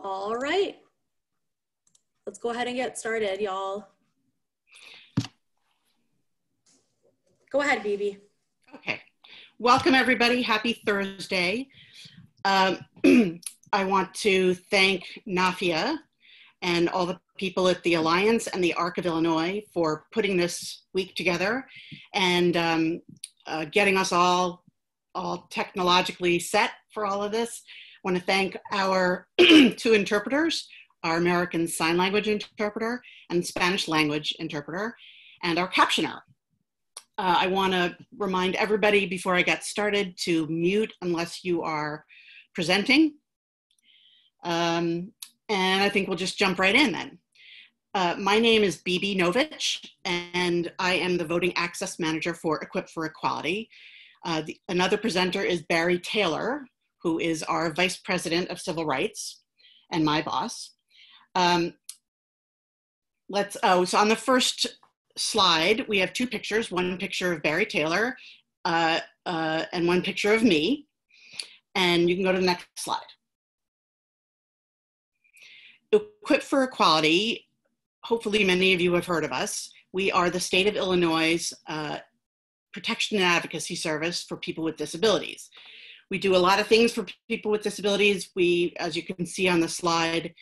All right, let's go ahead and get started, y'all. Go ahead, Bibi. Okay, welcome everybody. Happy Thursday. I want to thank Nafia and all the people at the Alliance and the ARC of Illinois for putting this week together and getting us all technologically set for all of this. I want to thank our two interpreters, our American Sign Language interpreter and Spanish language interpreter, and our captioner. I want to remind everybody before I get started to mute unless you are presenting. And I think we'll just jump right in then. My name is Bibi Novich, and I am the Voting Access Manager for Equip for Equality. Another presenter is Barry Taylor, who is our Vice President of Civil Rights and my boss. So on the first slide, we have two pictures, one picture of Barry Taylor and one picture of me. And you can go to the next slide. Equip for Equality, hopefully many of you have heard of us. We are the state of Illinois' protection and advocacy service for people with disabilities. We do a lot of things for people with disabilities. We, as you can see on the slide,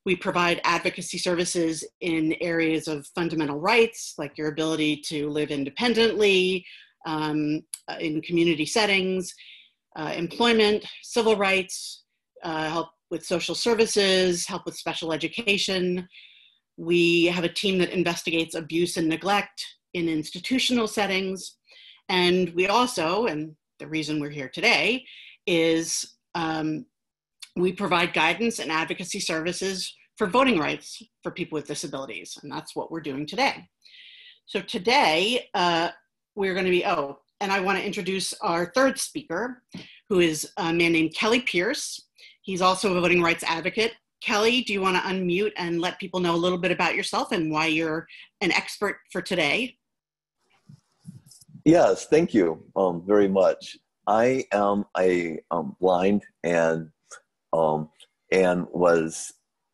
we provide advocacy services in areas of fundamental rights, like your ability to live independently, in community settings, employment, civil rights, help with social services, help with special education. We have a team that investigates abuse and neglect in institutional settings. And we also, and the reason we're here today, is we provide guidance and advocacy services for voting rights for people with disabilities. And that's what we're doing today. So today, we're going to be, and I want to introduce our third speaker, who is a man named Kelly Pierce. He's also a voting rights advocate. Kelly, do you want to unmute and let people know a little bit about yourself and why you're an expert for today? Yes, thank you very much. I am blind and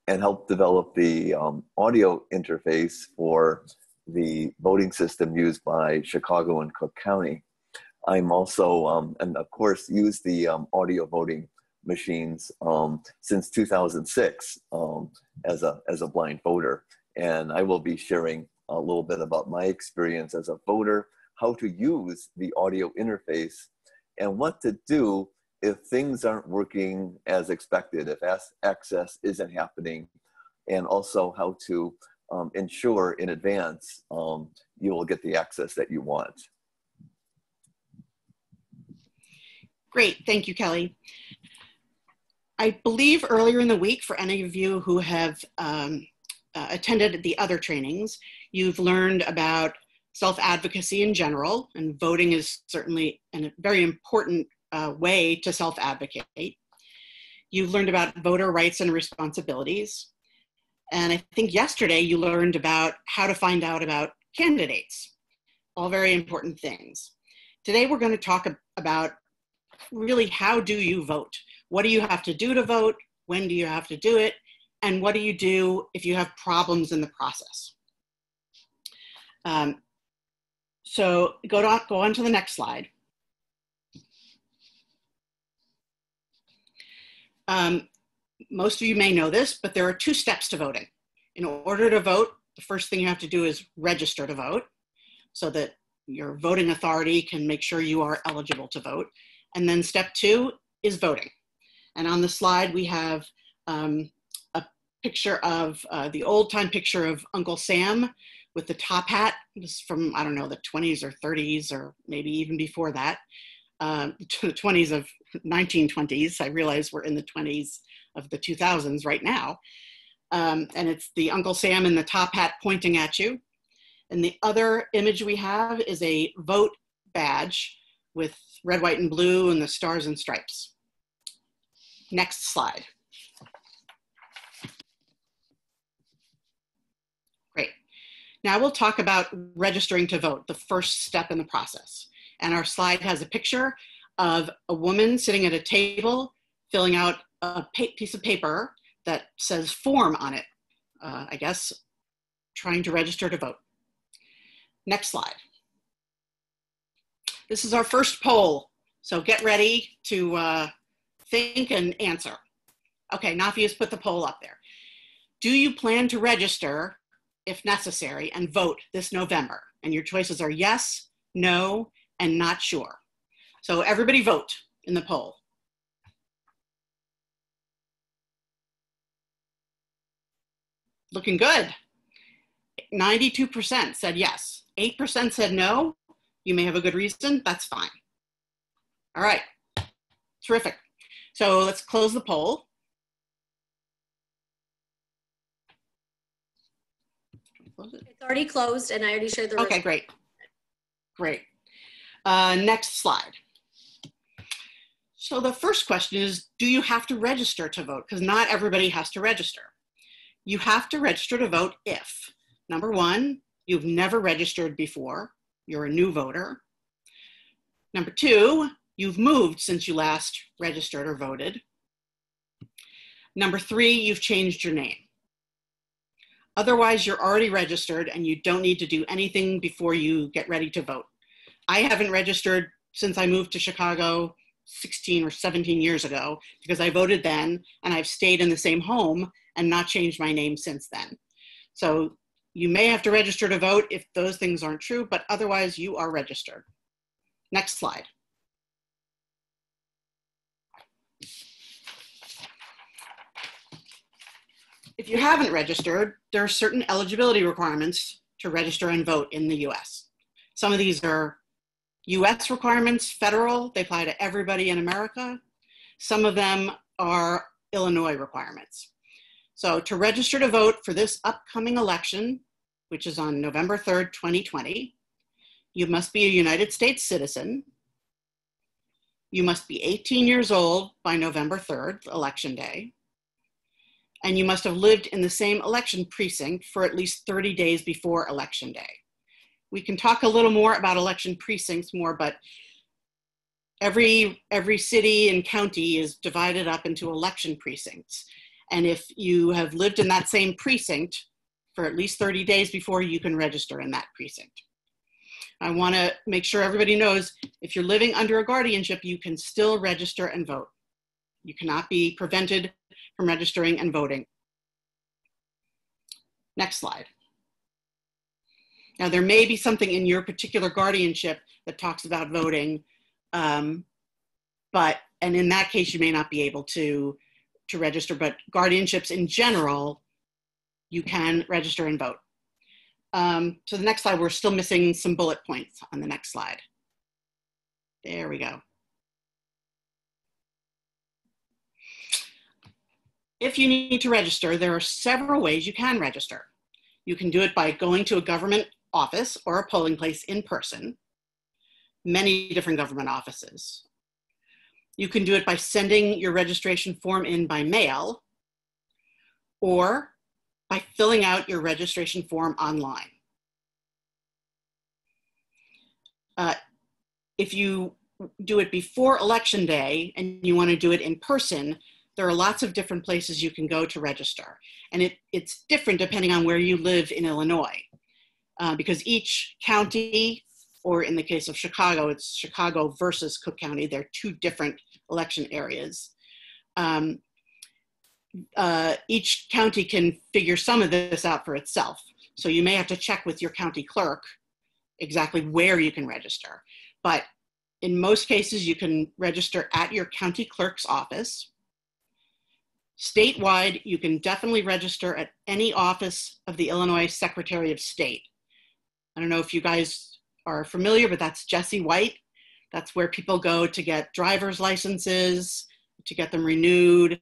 helped develop the audio interface for the voting system used by Chicago and Cook County. I'm also, and of course, use the audio voting machines since 2006 as a blind voter. And I will be sharing a little bit about my experience as a voter, how to use the audio interface, and what to do if things aren't working as expected, if access isn't happening, and also how to ensure in advance you will get the access that you want. Great, thank you, Kelly. I believe earlier in the week, for any of you who have attended the other trainings, you've learned about self-advocacy in general, and voting is certainly a very important way to self-advocate. You've learned about voter rights and responsibilities. And I think yesterday you learned about how to find out about candidates, all very important things. Today we're going to talk about really how do you vote? What do you have to do to vote? When do you have to do it? And what do you do if you have problems in the process? So go on to the next slide. Most of you may know this, but there are two steps to voting. In order to vote, the first thing you have to do is register to vote so that your voting authority can make sure you are eligible to vote. And then step two is voting. And on the slide, we have a picture of the old time picture of Uncle Sam with the top hat. This is from, I don't know, the 20s or 30s, or maybe even before that. The 20s of 1920s. I realize we're in the 20s of the 2000s right now. And it's the Uncle Sam in the top hat pointing at you. And the other image we have is a vote badge with red, white, and blue and the stars and stripes. Next slide. Great. Now we'll talk about registering to vote, the first step in the process. And our slide has a picture of a woman sitting at a table filling out a piece of paper that says form on it. I guess trying to register to vote. Next slide. This is our first poll, so get ready to think and answer. Okay, Nafia's put the poll up there. Do you plan to register, if necessary, and vote this November? And your choices are yes, no, and not sure. So everybody vote in the poll. Looking good. 92% said yes. 8% said no. You may have a good reason. That's fine. All right. Terrific. So let's close the poll. It's already closed and I already shared the results. Okay, great. Great. Next slide. So the first question is, do you have to register to vote? Because not everybody has to register. You have to register to vote if, number one, you've never registered before, you're a new voter. Number two, you've moved since you last registered or voted. Number three, you've changed your name. Otherwise, you're already registered and you don't need to do anything before you get ready to vote. I haven't registered since I moved to Chicago 16 or 17 years ago because I voted then and I've stayed in the same home and not changed my name since then. So you may have to register to vote if those things aren't true, but otherwise you are registered. Next slide. If you haven't registered, there are certain eligibility requirements to register and vote in the US. Some of these are US requirements, federal, they apply to everybody in America. Some of them are Illinois requirements. So to register to vote for this upcoming election, which is on November 3rd, 2020, you must be a United States citizen. You must be 18 years old by November 3rd, election day. And you must have lived in the same election precinct for at least 30 days before election day. We can talk a little more about election precincts more, but every city and county is divided up into election precincts. And if you have lived in that same precinct for at least 30 days before, you can register in that precinct. I want to make sure everybody knows if you're living under a guardianship, you can still register and vote. You cannot be prevented from registering and voting. Next slide. Now, there may be something in your particular guardianship that talks about voting, and in that case, you may not be able to register, but guardianships in general, you can register and vote. So the next slide, we're still missing some bullet points on the next slide. There we go. If you need to register, there are several ways you can register. You can do it by going to a government office or a polling place in person, many different government offices. You can do it by sending your registration form in by mail or by filling out your registration form online. If you do it before election day and you want to do it in person, there are lots of different places you can go to register. And it's different depending on where you live in Illinois. Because each county, or in the case of Chicago, it's Chicago versus Cook County. They're two different election areas. Each county can figure some of this out for itself. So you may have to check with your county clerk exactly where you can register. But in most cases, you can register at your county clerk's office. Statewide, you can definitely register at any office of the Illinois Secretary of State. I don't know if you guys are familiar, but that's Jesse White. That's where people go to get driver's licenses, to get them renewed,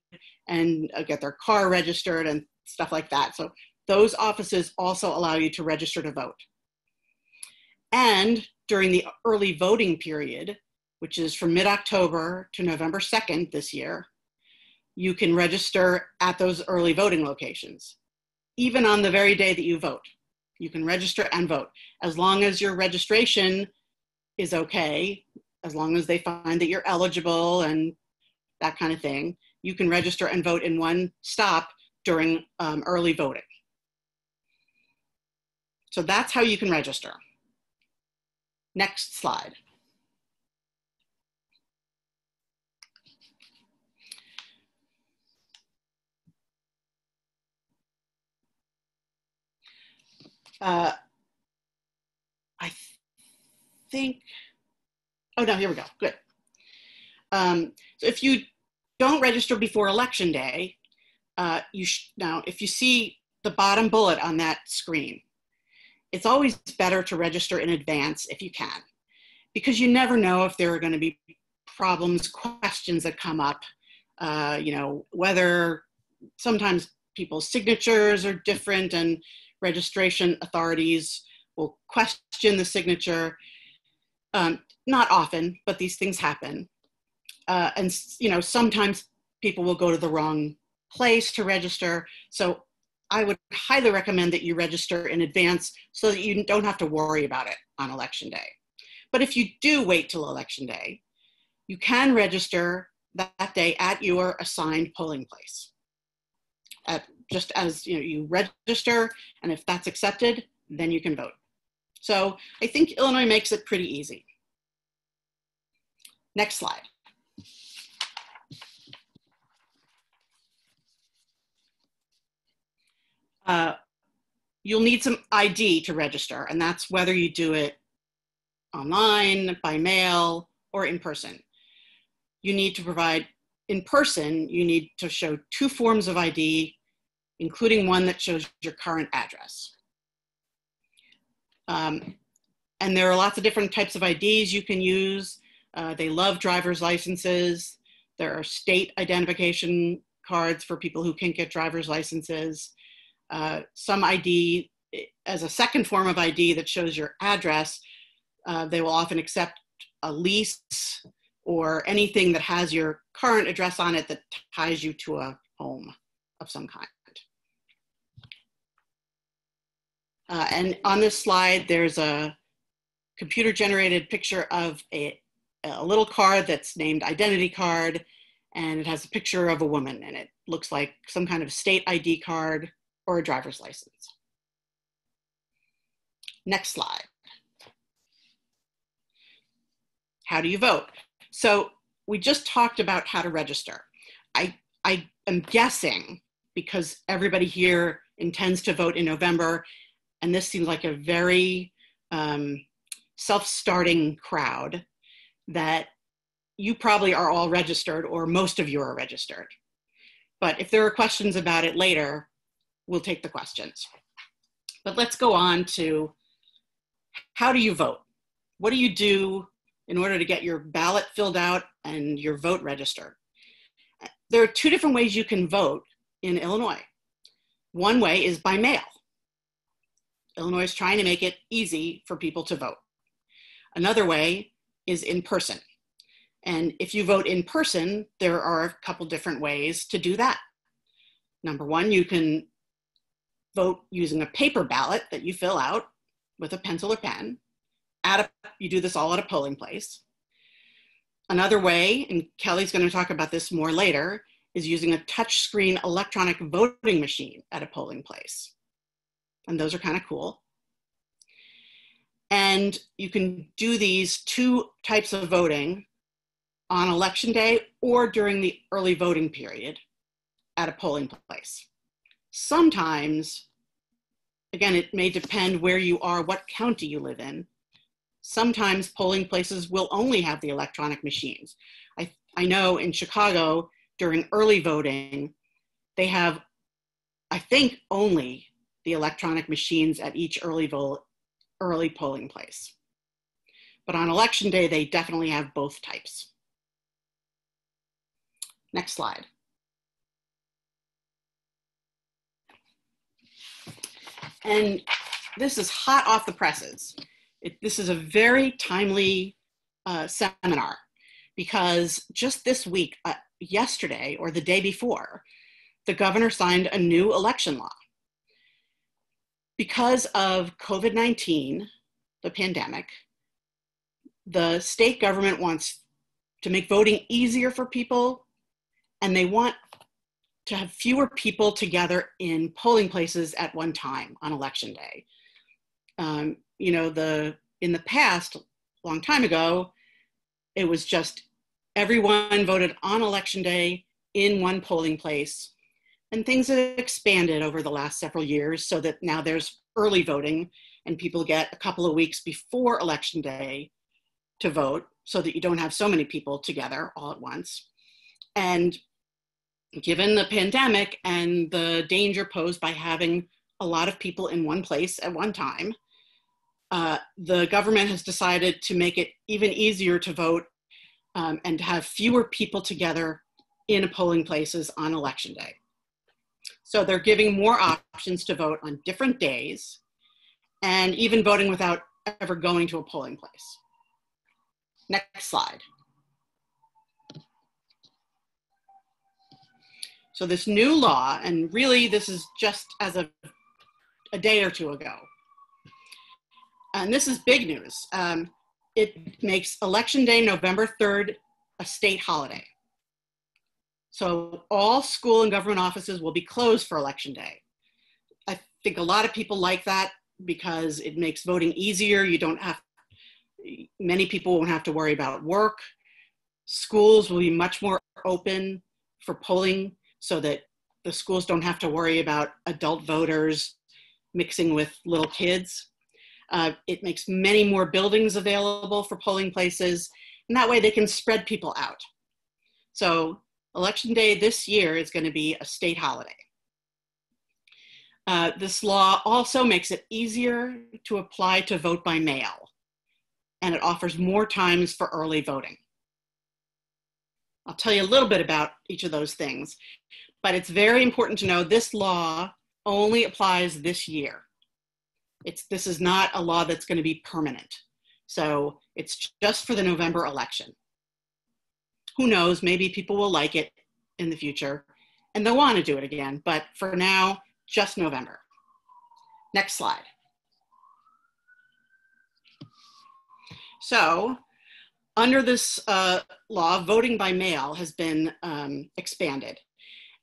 and get their car registered and stuff like that. So those offices also allow you to register to vote. And during the early voting period, which is from mid-October to November 2nd this year, you can register at those early voting locations, even on the very day that you vote. You can register and vote. As long as your registration is okay, as long as they find that you're eligible and that kind of thing, you can register and vote in one stop during early voting. So that's how you can register. Next slide. I think, oh no, here we go, good. So if you don't register before Election Day, now if you see the bottom bullet on that screen, it's always better to register in advance if you can, because you never know if there are going to be problems, questions that come up, you know, whether sometimes people's signatures are different and registration authorities will question the signature. Not often, but these things happen. And you know, sometimes people will go to the wrong place to register. So I would highly recommend that you register in advance so that you don't have to worry about it on Election Day. But if you do wait till Election Day, you can register that day at your assigned polling place. Just as you know, you register, and if that's accepted, then you can vote. So I think Illinois makes it pretty easy. Next slide. You'll need some ID to register, and that's whether you do it online, by mail, or in person. You need to provide, in person, you need to show 2 forms of ID, including one that shows your current address. And there are lots of different types of IDs you can use. They love driver's licenses. There are state identification cards for people who can't get driver's licenses. Some ID, as a second form of ID that shows your address, they will often accept a lease or anything that has your current address on it that ties you to a home of some kind. And on this slide, there's a computer-generated picture of a little card that's named identity card, and it has a picture of a woman, and it looks like some kind of state ID card or a driver's license. Next slide. How do you vote? So we just talked about how to register. I am guessing, because everybody here intends to vote in November, and this seems like a very self-starting crowd, that you probably are all registered, or most of you are registered. But if there are questions about it later, we'll take the questions. But let's go on to, how do you vote? What do you do in order to get your ballot filled out and your vote registered? There are 2 different ways you can vote in Illinois. One way is by mail. Illinois is trying to make it easy for people to vote. Another way is in person. And if you vote in person, there are a couple different ways to do that. Number 1, you can vote using a paper ballot that you fill out with a pencil or pen. You do this all at a polling place. Another way, and Kelly's going to talk about this more later, is using a touchscreen electronic voting machine at a polling place. And those are kind of cool. And you can do these 2 types of voting on Election Day or during the early voting period at a polling place. Sometimes, again, it may depend where you are, what county you live in. Sometimes polling places will only have the electronic machines. I know in Chicago, during early voting, they have, I think, only the electronic machines at each early polling place. But on Election Day, they definitely have both types. Next slide. And this is hot off the presses. This is a very timely seminar, because just this week, yesterday or the day before, the governor signed a new election law. Because of COVID-19, the pandemic, the state government wants to make voting easier for people, and they want to have fewer people together in polling places at one time on election day. You know, in the past, a long time ago, it was just everyone voted on election day in one polling place. And things have expanded over the last several years so that now there's early voting and people get a couple of weeks before election day to vote so that you don't have so many people together all at once. And given the pandemic and the danger posed by having a lot of people in one place at one time, the government has decided to make it even easier to vote and to have fewer people together in polling places on election day. So they're giving more options to vote on different days and even voting without ever going to a polling place. Next slide. So this new law, and really this is just as of a day or two ago, and this is big news. It makes Election Day, November 3rd, a state holiday. So all school and government offices will be closed for Election Day. I think a lot of people like that because it makes voting easier. Many people won't have to worry about work. Schools will be much more open for polling so that the schools don't have to worry about adult voters mixing with little kids. It makes many more buildings available for polling places, and that way they can spread people out. So Election Day this year is going to be a state holiday. This law also makes it easier to apply to vote by mail, and it offers more times for early voting. I'll tell you a little bit about each of those things, but it's very important to know this law only applies this year. This is not a law that's going to be permanent. So it's just for the November election. Who knows, maybe people will like it in the future and they'll want to do it again, but for now, just November. Next slide. So under this law, voting by mail has been expanded.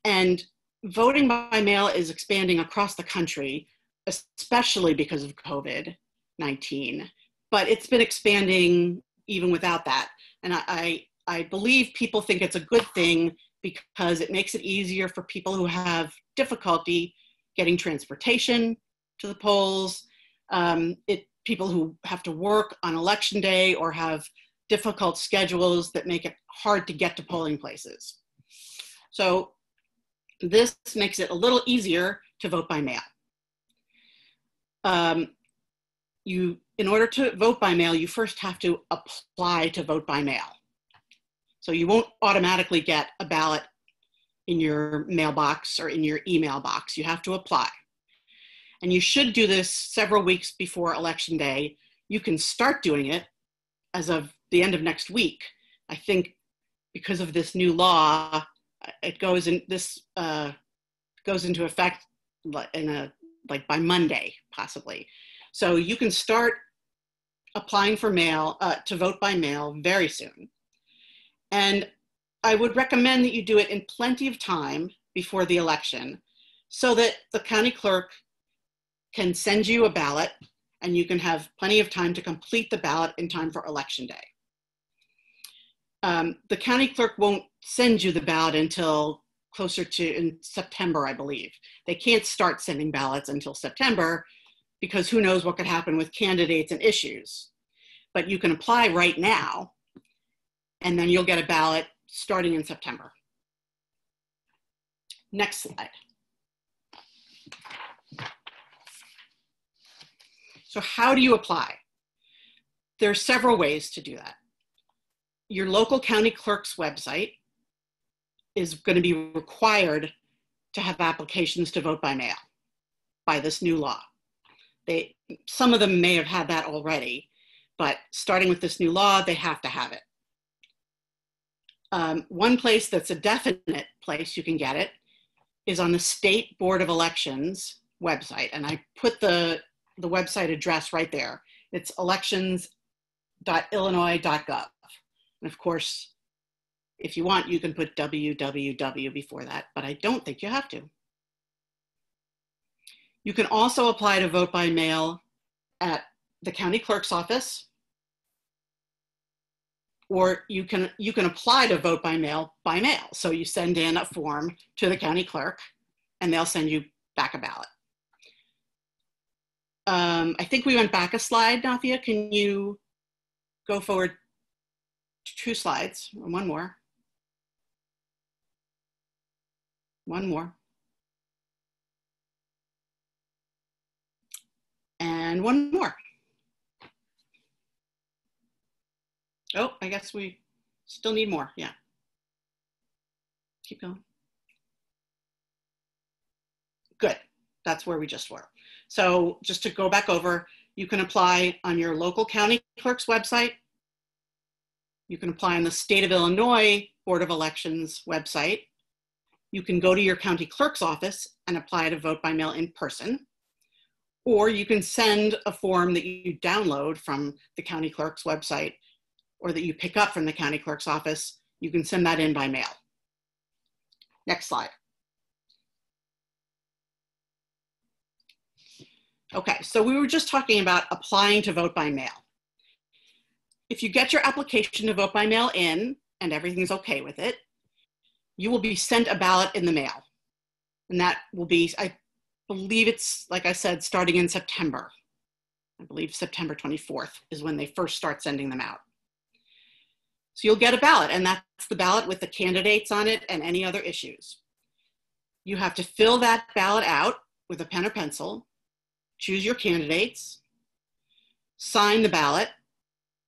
And voting by mail is expanding across the country, especially because of COVID-19, but it's been expanding even without that. And I believe people think it's a good thing because it makes it easier for people who have difficulty getting transportation to the polls, people who have to work on election day or have difficult schedules that make it hard to get to polling places. So this makes it a little easier to vote by mail. In order to vote by mail, you first have to apply to vote by mail. So you won't automatically get a ballot in your mailbox or in your email box. You have to apply. And you should do this several weeks before Election Day. You can start doing it as of the end of next week. I think because of this new law, it goes into effect by Monday, possibly. So you can start applying for mail, to vote by mail very soon. And I would recommend that you do it in plenty of time before the election so that the county clerk can send you a ballot and you can have plenty of time to complete the ballot in time for Election Day. The county clerk won't send you the ballot until closer to in September, I believe. They can't start sending ballots until September because who knows what could happen with candidates and issues. But you can apply right now and then you'll get a ballot starting in September. Next slide. So how do you apply? There are several ways to do that. Your local county clerk's website is going to be required to have applications to vote by mail by this new law. Some of them may have had that already, but starting with this new law, they have to have it. One place that's a definite place you can get it is on the State Board of Elections website. And I put the website address right there. It's elections.illinois.gov. And of course, If you want, you can put www before that, but I don't think you have to. You can also apply to vote by mail at the county clerk's office, or you can apply to vote by mail. So you send in a form to the county clerk and they'll send you back a ballot. I think we went back a slide, Nafia. Can you go forward 2 slides, or one more? One more. And one more. Oh, I guess we still need more, yeah. Keep going. Good, that's where we just were. So just to go back over, you can apply on your local county clerk's website. You can apply on the State of Illinois Board of Elections website. You can go to your county clerk's office and apply to vote by mail in person. Or you can send a form that you download from the county clerk's website or that you pick up from the county clerk's office. You can send that in by mail. Next slide. Okay, so we were just talking about applying to vote by mail. If you get your application to vote by mail in and everything's okay with it, you will be sent a ballot in the mail. And that will be, I believe it's, like I said, starting in September. I believe September 24th is when they first start sending them out. So you'll get a ballot, and that's the ballot with the candidates on it and any other issues. You have to fill that ballot out with a pen or pencil, choose your candidates, sign the ballot,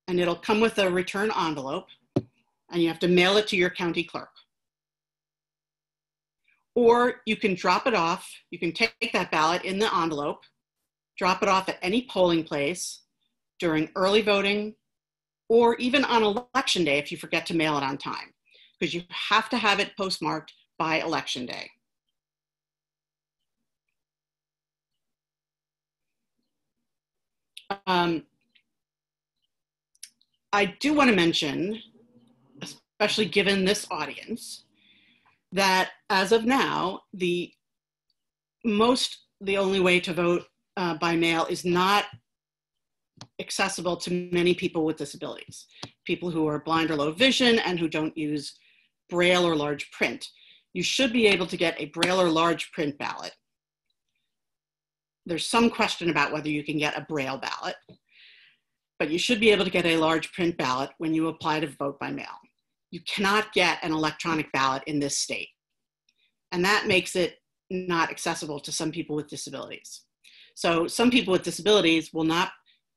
and it'll come with a return envelope, and you have to mail it to your county clerk. Or you can drop it off. You can take that ballot in the envelope, drop it off at any polling place during early voting, or even on election day if you forget to mail it on time, because you have to have it postmarked by election day. I do want to mention, especially given this audience, that as of now, the only way to vote by mail is not accessible to many people with disabilities, people who are blind or low vision and who don't use Braille or large print. You should be able to get a Braille or large print ballot. There's some question about whether you can get a Braille ballot, but you should be able to get a large print ballot when you apply to vote by mail. You cannot get an electronic ballot in this state. And that makes it not accessible to some people with disabilities. So some people with disabilities will not,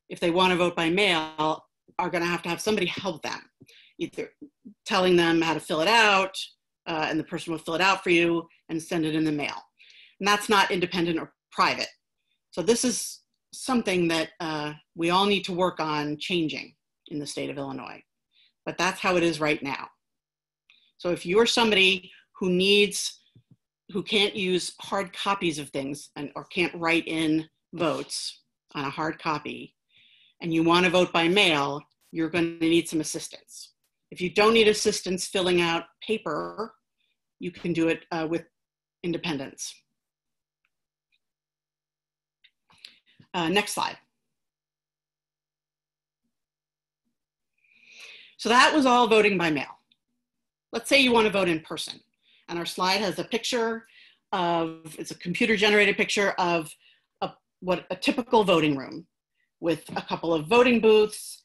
if they want to vote by mail, are going to have somebody help them, either telling them how to fill it out, and the person will fill it out for you and send it in the mail. And that's not independent or private. So this is something that we all need to work on changing in the state of Illinois. But that's how it is right now. So if you're somebody who can't use hard copies of things or can't write in votes on a hard copy, and you want to vote by mail, you're going to need some assistance. If you don't need assistance filling out paper, you can do it with independence. Next slide. So that was all voting by mail. Let's say you want to vote in person. And our slide has a picture of, it's a computer generated picture of what a typical voting room with a couple of voting booths,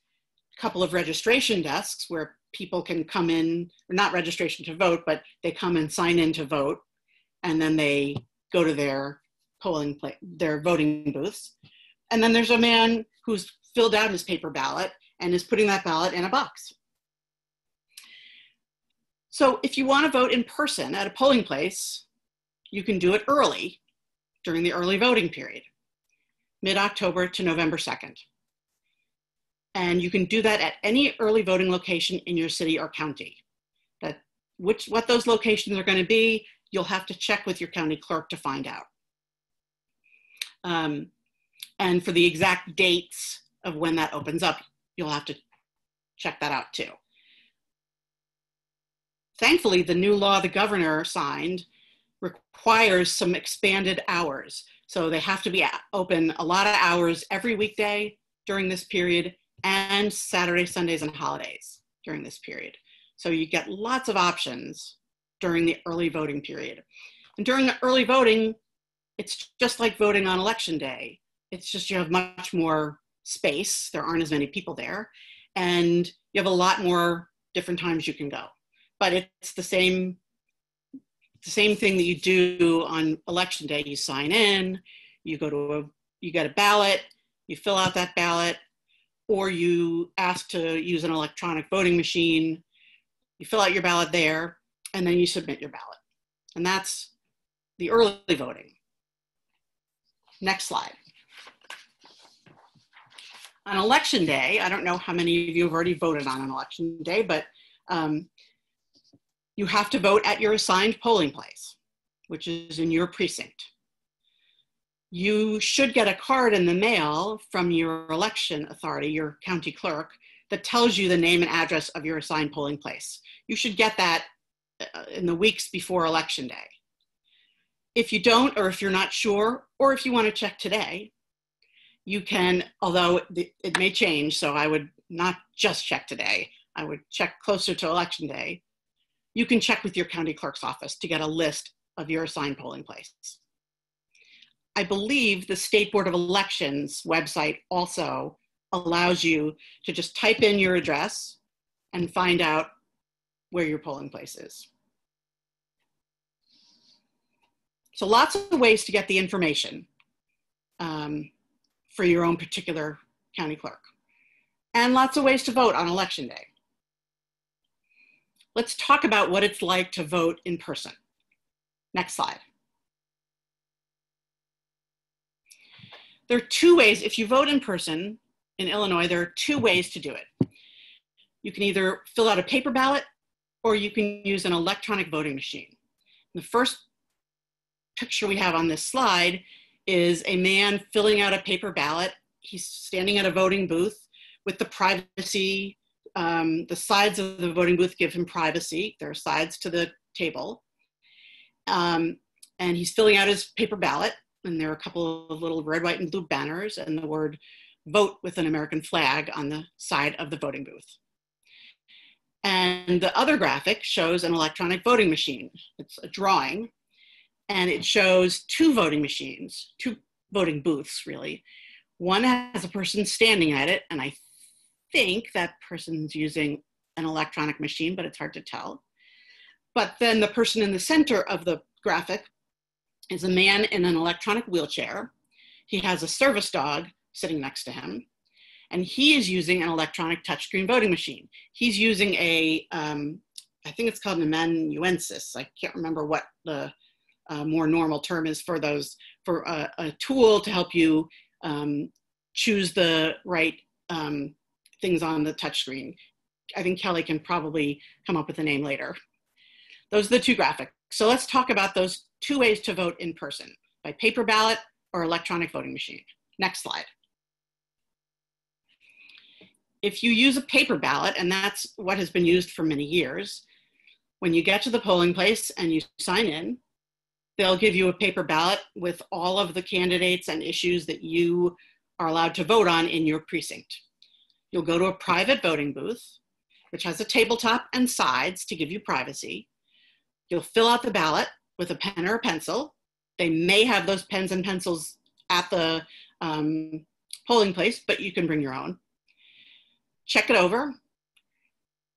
a couple of registration desks where people can come in, or not registration to vote, but they come and sign in to vote. And then they go to their their voting booths. And then there's a man who's filled out his paper ballot and is putting that ballot in a box. So if you want to vote in person at a polling place, you can do it early during the early voting period, mid-October to November 2nd. And you can do that at any early voting location in your city or county. What those locations are going to be, you'll have to check with your county clerk to find out. And for the exact dates of when that opens up, you'll have to check that out too. Thankfully, the new law the governor signed requires some expanded hours. So they have to be open a lot of hours every weekday during this period, and Saturday, Sundays, and holidays during this period. So you get lots of options during the early voting period. And during the early voting, it's just like voting on election day. It's just you have much more space. There aren't as many people there. And you have a lot more different times you can go. But it's the same thing that you do on election day. You sign in, you get a ballot, you fill out that ballot, or you ask to use an electronic voting machine, you fill out your ballot there, and then you submit your ballot. And that's the early voting. Next slide. On election day, I don't know how many of you have already voted on an election day, but you have to vote at your assigned polling place, which is in your precinct. You should get a card in the mail from your election authority, your county clerk, that tells you the name and address of your assigned polling place. You should get that in the weeks before election day. If you don't, or if you're not sure, or if you want to check today, you can, although it may change, so I would not just check today, I would check closer to election day. You can check with your county clerk's office to get a list of your assigned polling place. I believe the State Board of Elections website also allows you to just type in your address and find out where your polling place is. So lots of ways to get the information for your own particular county clerk, and lots of ways to vote on election day. Let's talk about what it's like to vote in person. Next slide. There are two ways, if you vote in person in Illinois, there are two ways to do it. You can either fill out a paper ballot or you can use an electronic voting machine. The first picture we have on this slide is a man filling out a paper ballot. He's standing at a voting booth with the privacy. The sides of the voting booth give him privacy. There are sides to the table. And he's filling out his paper ballot. And there are a couple of little red, white, and blue banners and the word vote with an American flag on the side of the voting booth. And the other graphic shows an electronic voting machine. It's a drawing. And it shows two voting machines, two voting booths, really. One has a person standing at it, and I think that person's using an electronic machine, but it's hard to tell. But then the person in the center of the graphic is a man in an electronic wheelchair. He has a service dog sitting next to him, and he is using an electronic touchscreen voting machine. He's using a, I think it's called an amanuensis. I can't remember what the more normal term is for those, for a tool to help you choose the right things on the touchscreen. I think Kelly can probably come up with a name later. Those are the two graphics. So let's talk about those two ways to vote in person, by paper ballot or electronic voting machine. Next slide. If you use a paper ballot, and that's what has been used for many years, when you get to the polling place and you sign in, they'll give you a paper ballot with all of the candidates and issues that you are allowed to vote on in your precinct. You'll go to a private voting booth, which has a tabletop and sides to give you privacy. You'll fill out the ballot with a pen or a pencil. They may have those pens and pencils at the polling place, but you can bring your own. Check it over.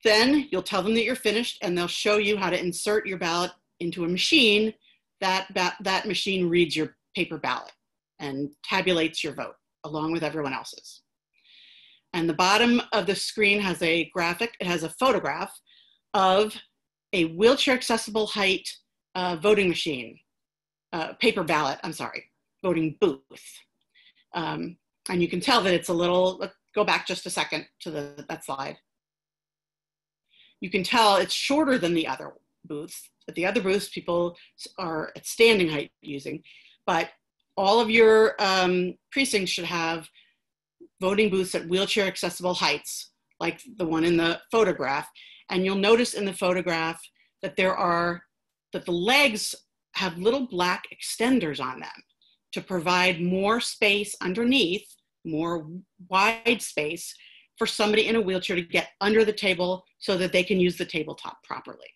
Then you'll tell them that you're finished, and they'll show you how to insert your ballot into a machine. That machine reads your paper ballot and tabulates your vote along with everyone else's. And the bottom of the screen has a graphic. It has a photograph of a wheelchair accessible height voting machine, paper ballot, I'm sorry, voting booth. And you can tell that it's a little, let's go back just a second to that slide. You can tell it's shorter than the other booths. At the other booths, people are at standing height using, but all of your precincts should have voting booths at wheelchair accessible heights, like the one in the photograph. And you'll notice in the photograph that that the legs have little black extenders on them to provide more space underneath, more wide space for somebody in a wheelchair to get under the table so that they can use the tabletop properly.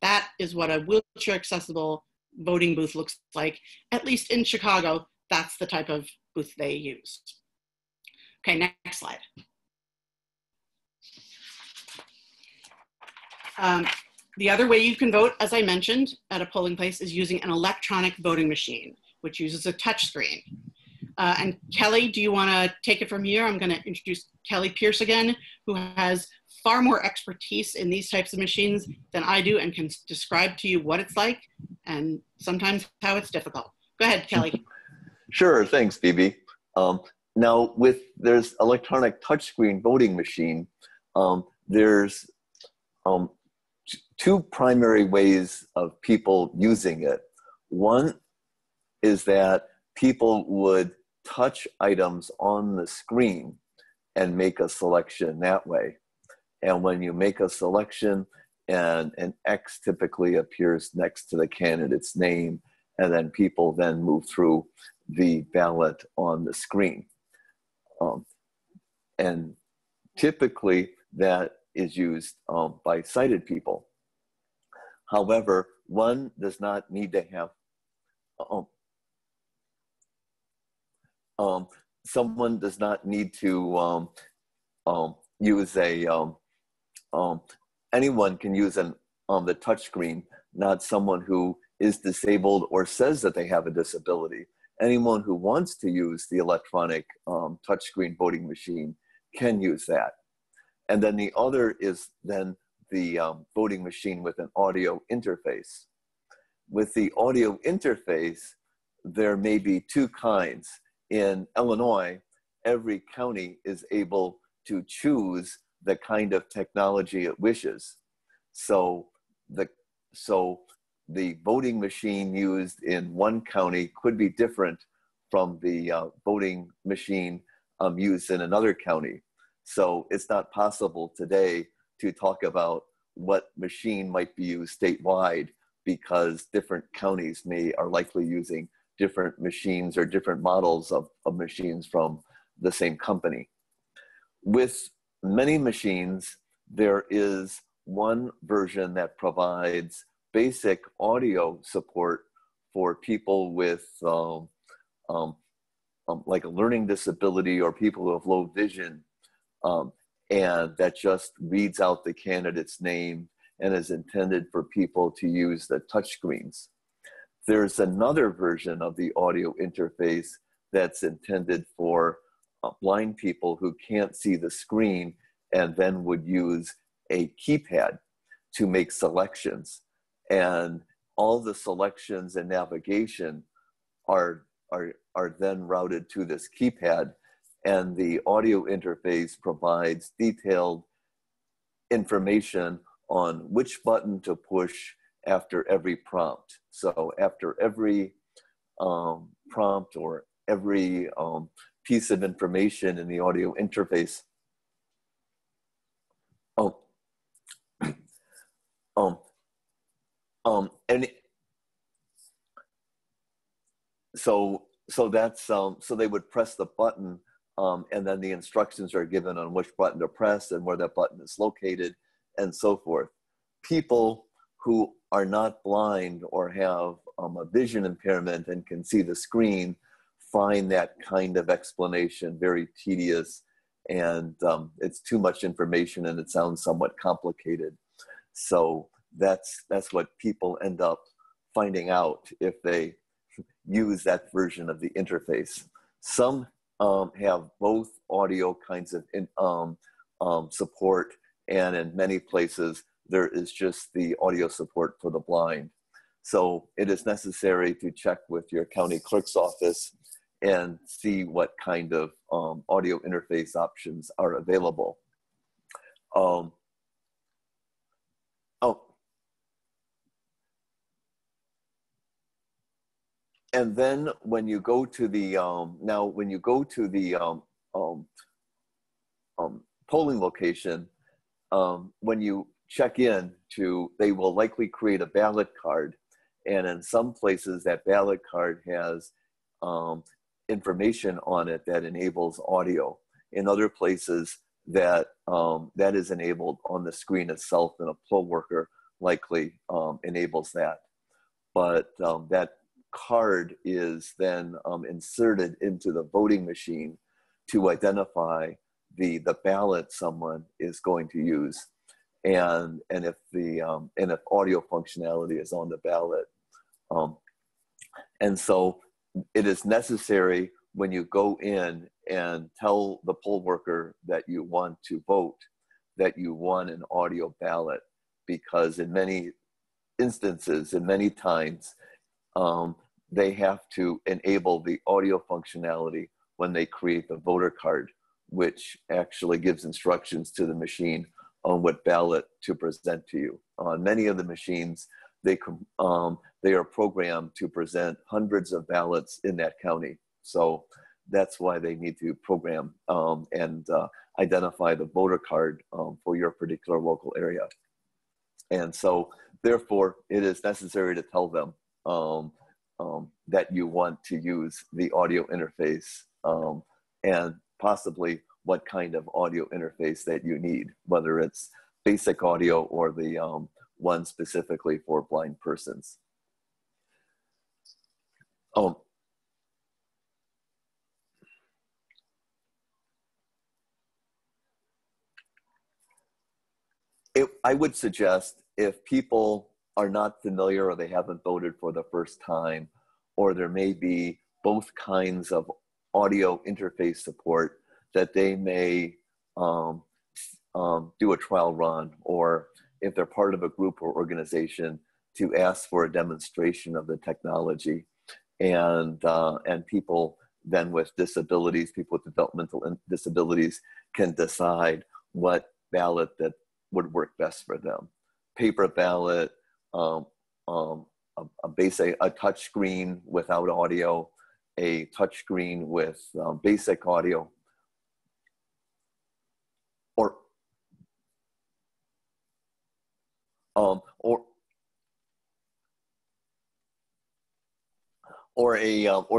That is what a wheelchair accessible voting booth looks like. At least in Chicago, that's the type of booth they use. Okay, next slide. The other way you can vote, as I mentioned, at a polling place is using an electronic voting machine, which uses a touch screen. And Kelly, do you want to take it from here? I'm going to introduce Kelly Pierce again, who has far more expertise in these types of machines than I do and can describe to you what it's like and sometimes how it's difficult. Go ahead, Kelly. Sure, thanks, Phoebe. Now, there's electronic touchscreen voting machine, there's two primary ways of people using it. One is that people would touch items on the screen and make a selection that way. And when you make a selection, and an X typically appears next to the candidate's name, and then people then move through the ballot on the screen. And typically that is used by sighted people. However, one does not need to have, someone does not need to use anyone can use the touchscreen, not someone who is disabled or says that they have a disability. Anyone who wants to use the electronic touchscreen voting machine can use that. And then the other is then the voting machine with an audio interface. With the audio interface, there may be two kinds. In Illinois, every county is able to choose the kind of technology it wishes. So the voting machine used in one county could be different from the voting machine used in another county. So it's not possible today to talk about what machine might be used statewide, because different counties are likely using different machines or different models of machines from the same company. With many machines, there is one version that provides basic audio support for people with like a learning disability or people who have low vision, and that just reads out the candidate's name and is intended for people to use the touchscreens. There's another version of the audio interface that's intended for blind people who can't see the screen and then would use a keypad to make selections. And all the selections and navigation are then routed to this keypad, and the audio interface provides detailed information on which button to push after every prompt. So after every prompt or every piece of information in the audio interface, so they would press the button, and then the instructions are given on which button to press and where that button is located, and so forth. People who are not blind or have a vision impairment and can see the screen find that kind of explanation very tedious, and it's too much information and it sounds somewhat complicated. So that's what people end up finding out if they use that version of the interface. Some have both audio kinds of support, and in many places there is just the audio support for the blind. So it is necessary to check with your county clerk's office and see what kind of audio interface options are available. And then when you go to the polling location, when you check in to, they will likely create a ballot card. And in some places that ballot card has information on it that enables audio. In other places that that is enabled on the screen itself, and a poll worker likely enables that. But that card is then inserted into the voting machine to identify the ballot someone is going to use, and if audio functionality is on the ballot, and so it is necessary when you go in and tell the poll worker that you want to vote that you want an audio ballot, because in many instances and many times they have to enable the audio functionality when they create the voter card, which actually gives instructions to the machine on what ballot to present to you. On many of the machines, they are programmed to present hundreds of ballots in that county. So that's why they need to program and identify the voter card for your particular local area. And so therefore, it is necessary to tell them that you want to use the audio interface and possibly what kind of audio interface that you need, whether it's basic audio or the one specifically for blind persons. I would suggest, if people are not familiar or they haven't voted for the first time, or there may be both kinds of audio interface support, that they may do a trial run, or if they're part of a group or organization, to ask for a demonstration of the technology. And people then with disabilities, people with developmental disabilities, can decide what ballot that would work best for them. Paper ballot, a touch screen without audio, a touch screen with basic audio, or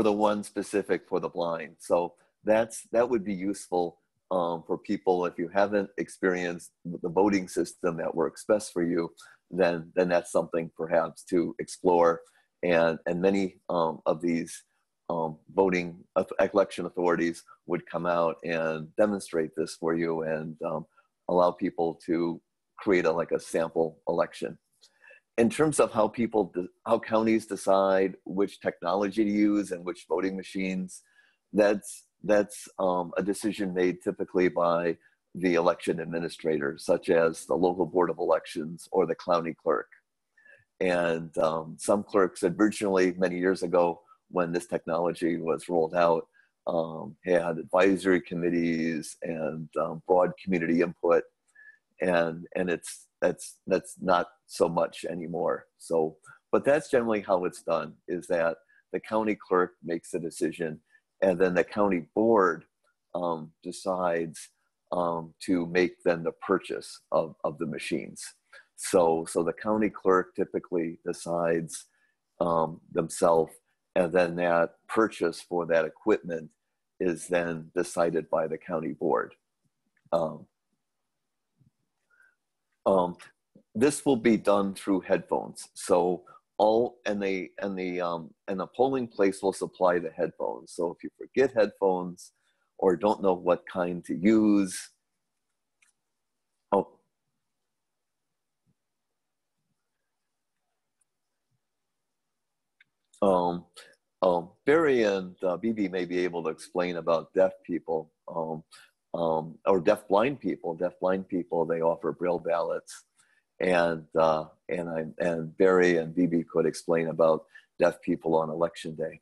the one specific for the blind. So that would be useful for people. If you haven't experienced the voting system that works best for you, then that's something perhaps to explore. And many of these voting election authorities would come out and demonstrate this for you, and allow people to create a sample election. In terms of how counties decide which technology to use and which voting machines, that's a decision made typically by the election administrator, such as the local board of elections or the county clerk. And some clerks originally, many years ago, when this technology was rolled out, had advisory committees and broad community input, and that's not so much anymore. So, but that's generally how it's done, is that the county clerk makes the decision, and then the county board decides to make then the purchase of the machines. So the county clerk typically decides themselves, and then that purchase for that equipment is then decided by the county board. This will be done through headphones. So the polling place will supply the headphones. So if you forget headphones or don't know what kind to use, Barry and Bibi may be able to explain about deaf people or deaf blind people. Deaf blind people, they offer Braille ballots, and Barry and Bibi could explain about deaf people on election day.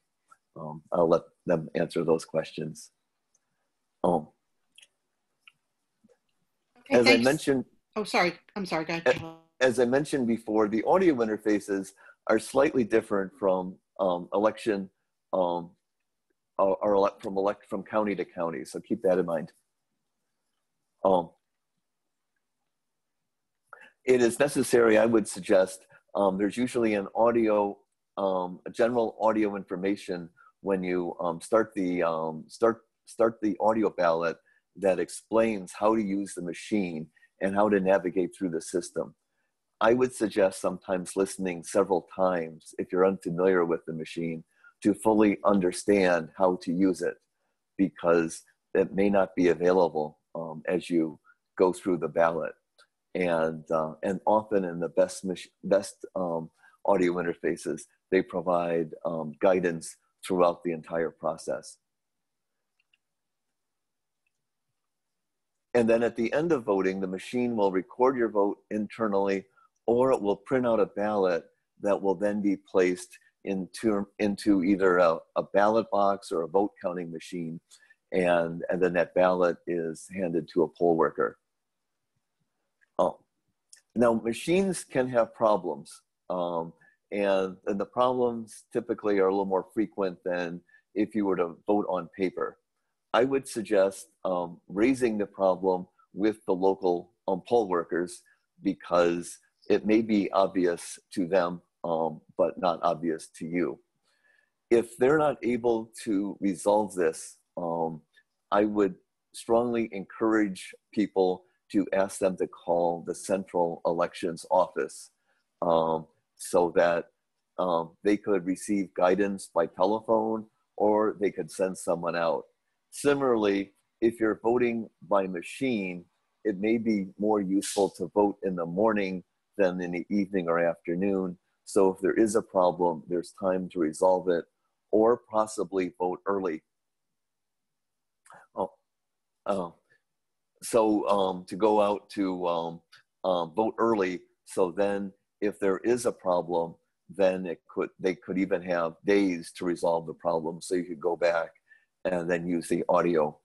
I'll let them answer those questions. Okay, as thanks. I mentioned, I'm sorry, go ahead. As I mentioned before, the audio interfaces are slightly different from election from county to county. So keep that in mind. it is necessary, I would suggest, there's usually an audio, a general audio information when you start the audio ballot that explains how to use the machine and how to navigate through the system. I would suggest sometimes listening several times if you're unfamiliar with the machine to fully understand how to use it, because it may not be available as you go through the ballot. And often in the best audio interfaces, they provide guidance throughout the entire process. And then at the end of voting, the machine will record your vote internally, or it will print out a ballot that will then be placed into either a ballot box or a vote counting machine. And then that ballot is handed to a poll worker. Oh. Now, machines can have problems. And the problems typically are a little more frequent than if you were to vote on paper. I would suggest raising the problem with the local poll workers, because it may be obvious to them, but not obvious to you. If they're not able to resolve this, I would strongly encourage people to ask them to call the Central Elections Office so that they could receive guidance by telephone, or they could send someone out. Similarly, if you're voting by machine, it may be more useful to vote in the morning than in the evening or afternoon. So if there is a problem, there's time to resolve it, or possibly vote early. So to go out to vote early, so then if there is a problem, then they could even have days to resolve the problem. So you could go back and then use the audio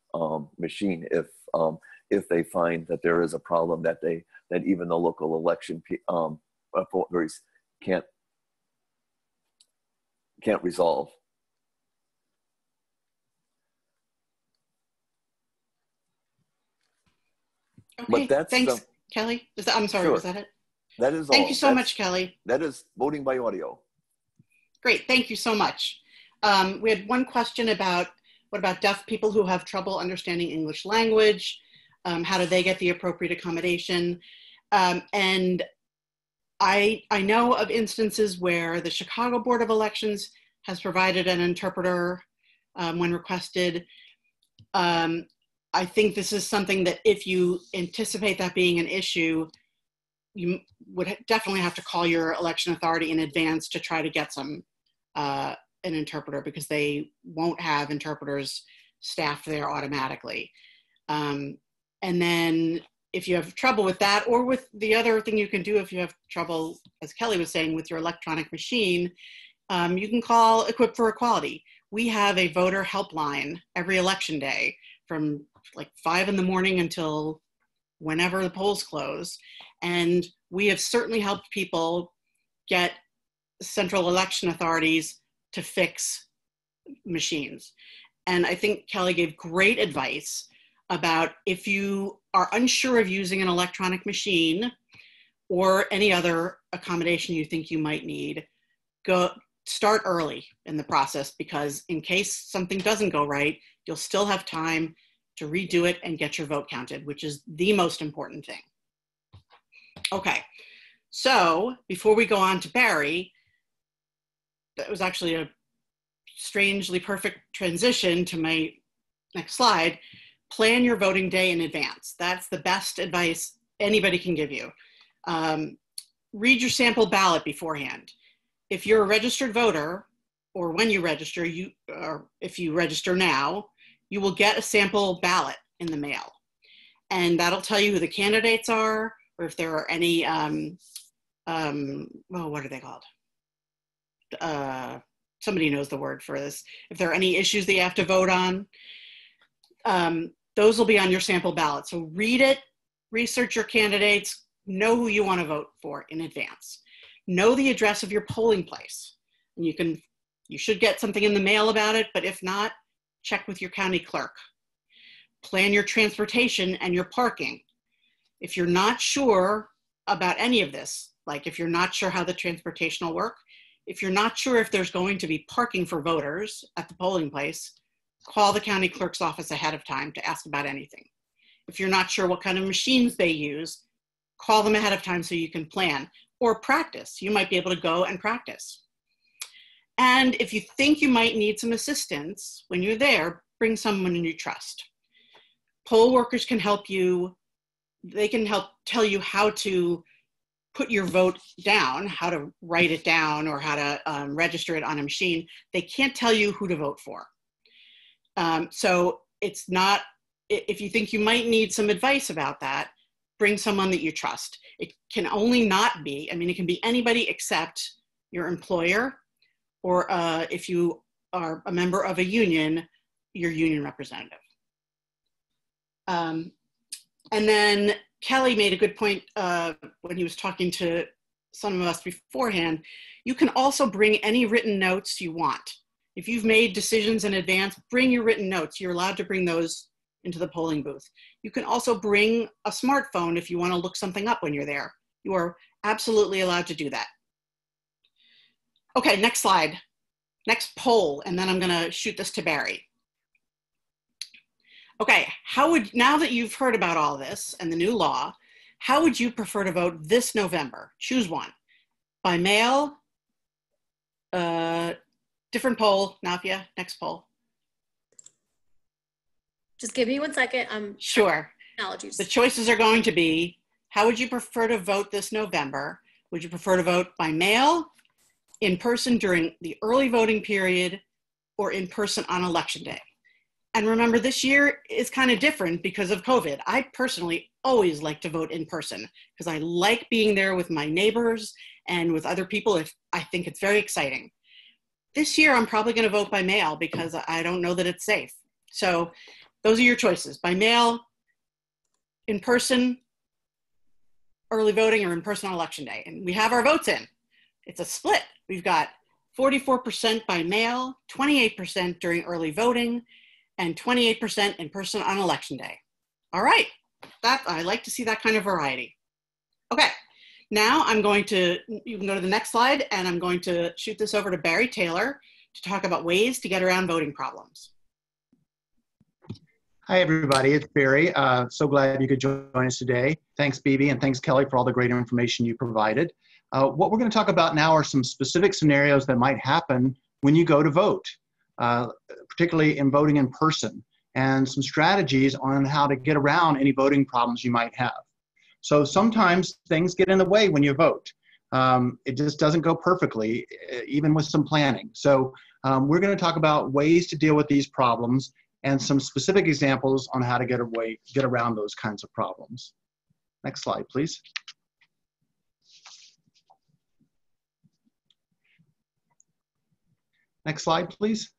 machine if they find that there is a problem that even the local election voters can't resolve. Okay, thanks, Kelly. I'm sorry, sure. Was that it? That is all. Thank you so much, Kelly. That is voting by audio. Great, thank you so much. We had one question about, what about deaf people who have trouble understanding English language? How do they get the appropriate accommodation? And I know of instances where the Chicago Board of Elections has provided an interpreter when requested. I think this is something that if you anticipate that being an issue, you would definitely have to call your election authority in advance to try to get an interpreter, because they won't have interpreters staffed there automatically. And then if you have trouble with that, or with the other thing you can do if you have trouble, as Kelly was saying, with your electronic machine, you can call Equip for Equality. We have a voter helpline every election day from like 5 in the morning until whenever the polls close. And we have certainly helped people get central election authorities to fix machines. And I think Kelly gave great advice about if you are unsure of using an electronic machine or any other accommodation you think you might need, start early in the process, because in case something doesn't go right, you'll still have time to redo it and get your vote counted, which is the most important thing. Okay, so before we go on to Barry, that was actually a strangely perfect transition to my next slide. Plan your voting day in advance. That's the best advice anybody can give you. Read your sample ballot beforehand. If you're a registered voter, or when you register, or if you register now, you will get a sample ballot in the mail. And that'll tell you who the candidates are, or if there are any, what are they called? Somebody knows the word for this. If there are any issues that you have to vote on, those will be on your sample ballot. So read it, research your candidates, know who you want to vote for in advance. Know the address of your polling place. And you should get something in the mail about it, but if not, check with your county clerk. Plan your transportation and your parking. If you're not sure about any of this, like if you're not sure how the transportation will work, if you're not sure if there's going to be parking for voters at the polling place, call the county clerk's office ahead of time to ask about anything. If you're not sure what kind of machines they use, call them ahead of time so you can plan or practice. You might be able to go and practice. And if you think you might need some assistance when you're there, bring someone you trust. Poll workers can help you. They can help tell you how to put your vote down, how to write it down, or how to register it on a machine. They can't tell you who to vote for. So it's not, if you think you might need some advice about that, bring someone that you trust. It can only not be, I mean, it can be anybody except your employer, or if you are a member of a union, your union representative. And then Kelly made a good point when he was talking to some of us beforehand. You can also bring any written notes you want. If you've made decisions in advance, bring your written notes. You're allowed to bring those into the polling booth. You can also bring a smartphone if you want to look something up when you're there. You are absolutely allowed to do that. Okay, next slide. Next poll, and then I'm going to shoot this to Barry. Okay, now that you've heard about all this and the new law, how would you prefer to vote this November? Choose one. By mail, different poll, Nafia, next poll. Just give me 1 second. Sure. Apologies. The choices are going to be, how would you prefer to vote this November? Would you prefer to vote by mail, in person during the early voting period, or in person on election day? And remember, this year is kind of different because of COVID. I personally always like to vote in person because I like being there with my neighbors and with other people. If I think it's very exciting. This year, I'm probably going to vote by mail because I don't know that it's safe. So those are your choices: by mail, in person, early voting, or in person on election day. And we have our votes in. It's a split. We've got 44% by mail, 28% during early voting, and 28% in person on election day. All right, I like to see that kind of variety. Okay, now you can go to the next slide, and I'm going to shoot this over to Barry Taylor to talk about ways to get around voting problems. Hi, everybody. It's Barry. So glad you could join us today. Thanks, Bibi, and thanks, Kelly, for all the great information you provided. What we're going to talk about now are some specific scenarios that might happen when you go to vote, particularly in voting in person, and some strategies on how to get around any voting problems you might have. So sometimes things get in the way when you vote. It just doesn't go perfectly, even with some planning. So we're going to talk about ways to deal with these problems and some specific examples on how to get around those kinds of problems. Next slide, please. Next slide, please.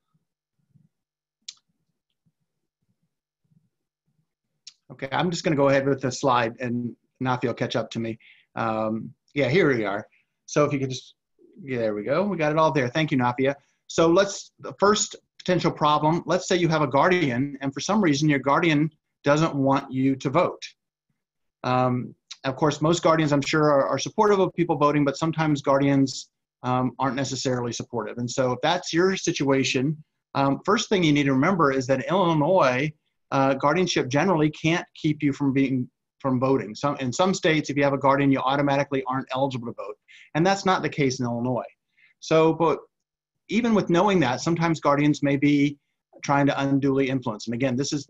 Okay, I'm just going to go ahead with the slide, and Nafi will catch up to me. Yeah, here we are. So if you could just, yeah, there we go. We got it all there. Thank you, Nafia. So the first potential problem, let's say you have a guardian, and for some reason your guardian doesn't want you to vote. Of course, most guardians, I'm sure, are supportive of people voting, but sometimes guardians aren't necessarily supportive. And so if that's your situation, first thing you need to remember is that in Illinois, guardianship generally can't keep you from voting. In some states, if you have a guardian, you automatically aren't eligible to vote. And that's not the case in Illinois. So, but even with knowing that, sometimes guardians may be trying to unduly influence. And again, this is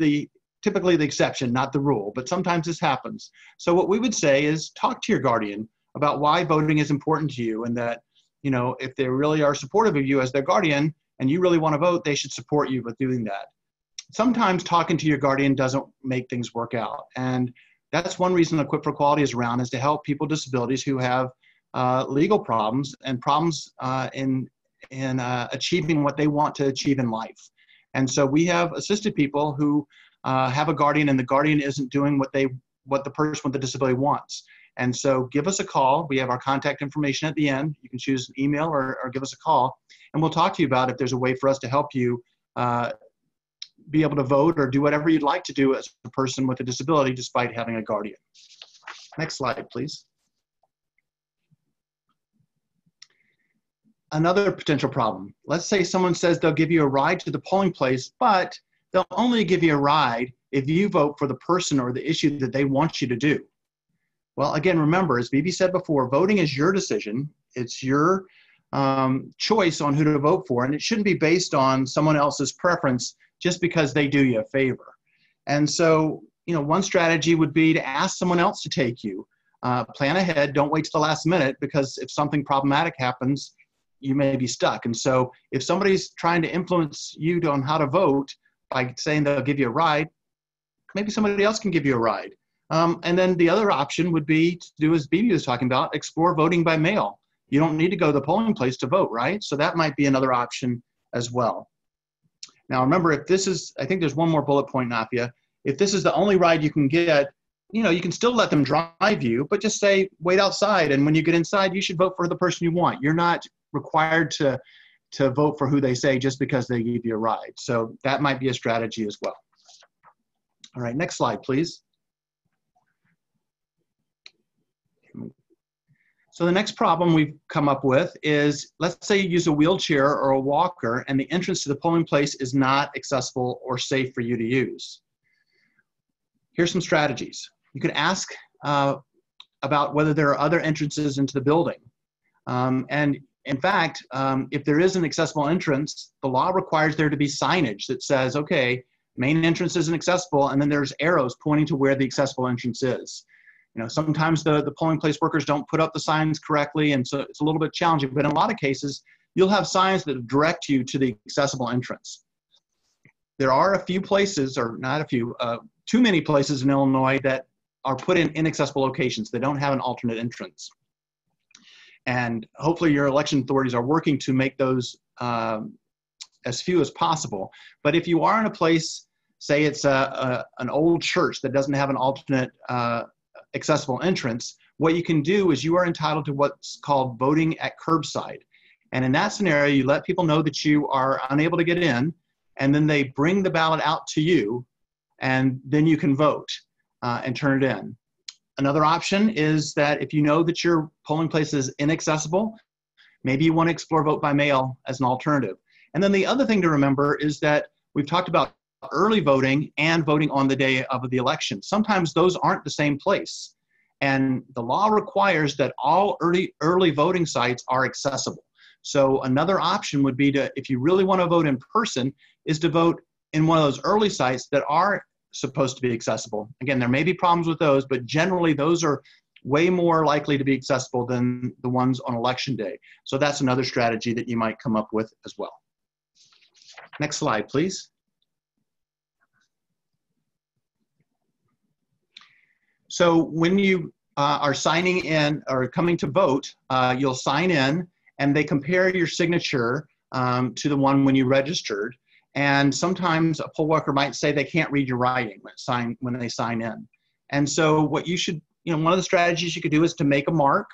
typically the exception, not the rule, but sometimes this happens. So what we would say is talk to your guardian about why voting is important to you, and that, you know, if they really are supportive of you as their guardian and you really want to vote, they should support you with doing that. Sometimes talking to your guardian doesn't make things work out. And that's one reason Equip for Equality is around, is to help people with disabilities who have legal problems and problems in achieving what they want to achieve in life. And so we have assisted people who have a guardian, and the guardian isn't doing what the person with the disability wants. And so give us a call. We have our contact information at the end. You can choose an email or give us a call, and we'll talk to you about if there's a way for us to help you be able to vote or do whatever you'd like to do as a person with a disability despite having a guardian. Next slide, please. another potential problem. Let's say someone says they'll give you a ride to the polling place, but they'll only give you a ride if you vote for the person or the issue that they want you to do. Well, again, remember, as Bibi said before, voting is your decision. It's your choice on who to vote for, and it shouldn't be based on someone else's preference just because they do you a favor. And so, you know, one strategy would be to ask someone else to take you. Plan ahead, don't wait till the last minute, because if something problematic happens, you may be stuck. And so if somebody's trying to influence you on how to vote by saying they'll give you a ride, maybe somebody else can give you a ride. And then the other option would be to do, as Bibi was talking about, explore voting by mail. You don't need to go to the polling place to vote, right? So that might be another option as well. Now remember, if this is, I think there's one more bullet point, Nafia. If this is the only ride you can get, you know, you can still let them drive you, but just say, wait outside. And when you get inside, you should vote for the person you want. You're not required to vote for who they say just because they give you a ride. So that might be a strategy as well. All right, next slide, please. So the next problem we've come up with is, let's say you use a wheelchair or a walker and the entrance to the polling place is not accessible or safe for you to use. Here's some strategies. You could ask about whether there are other entrances into the building. And in fact, if there is an accessible entrance, the law requires there to be signage that says, okay, main entrance isn't accessible, and then there's arrows pointing to where the accessible entrance is. You know, sometimes the polling place workers don't put up the signs correctly, and so it's a little bit challenging, but in a lot of cases, you'll have signs that direct you to the accessible entrance. There are a few places, or not a few, too many places in Illinois that are put in inaccessible locations. They don't have an alternate entrance. And hopefully your election authorities are working to make those as few as possible. But if you are in a place, say it's an old church that doesn't have an alternate accessible entrance, what you can do is you are entitled to what's called voting at curbside. And in that scenario, you let people know that you are unable to get in, and then they bring the ballot out to you, and then you can vote and turn it in. Another option is that if you know that your polling place is inaccessible, maybe you want to explore vote by mail as an alternative. And then the other thing to remember is that we've talked about early voting and voting on the day of the election. Sometimes those aren't the same place. And the law requires that all early voting sites are accessible. So another option would be to, if you really want to vote in person, is to vote in one of those early sites that are supposed to be accessible. Again, there may be problems with those, but generally those are way more likely to be accessible than the ones on election day. So that's another strategy that you might come up with as well. Next slide, please. So when you are signing in or coming to vote, you'll sign in and they compare your signature to the one when you registered. And sometimes a poll worker might say they can't read your writing when they sign in. And so what you should, one of the strategies you could do is to make a mark,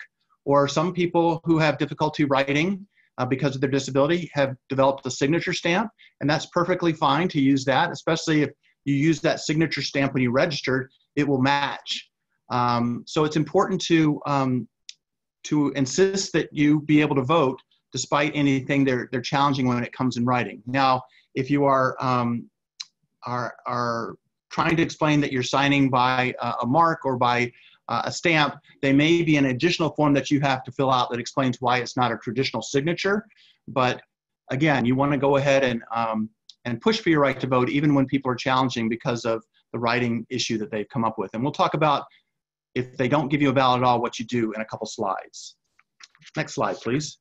or some people who have difficulty writing because of their disability have developed a signature stamp, and that's perfectly fine to use that, especially if you use that signature stamp when you registered, it will match. So it's important to insist that you be able to vote despite anything they're challenging when it comes in writing. Now, if you are trying to explain that you're signing by a mark or by a stamp, there may be an additional form that you have to fill out that explains why it's not a traditional signature. But again, you want to go ahead and push for your right to vote even when people are challenging because of the writing issue that they've come up with. And we'll talk about, if they don't give you a ballot at all, what you do in a couple slides. Next slide, please.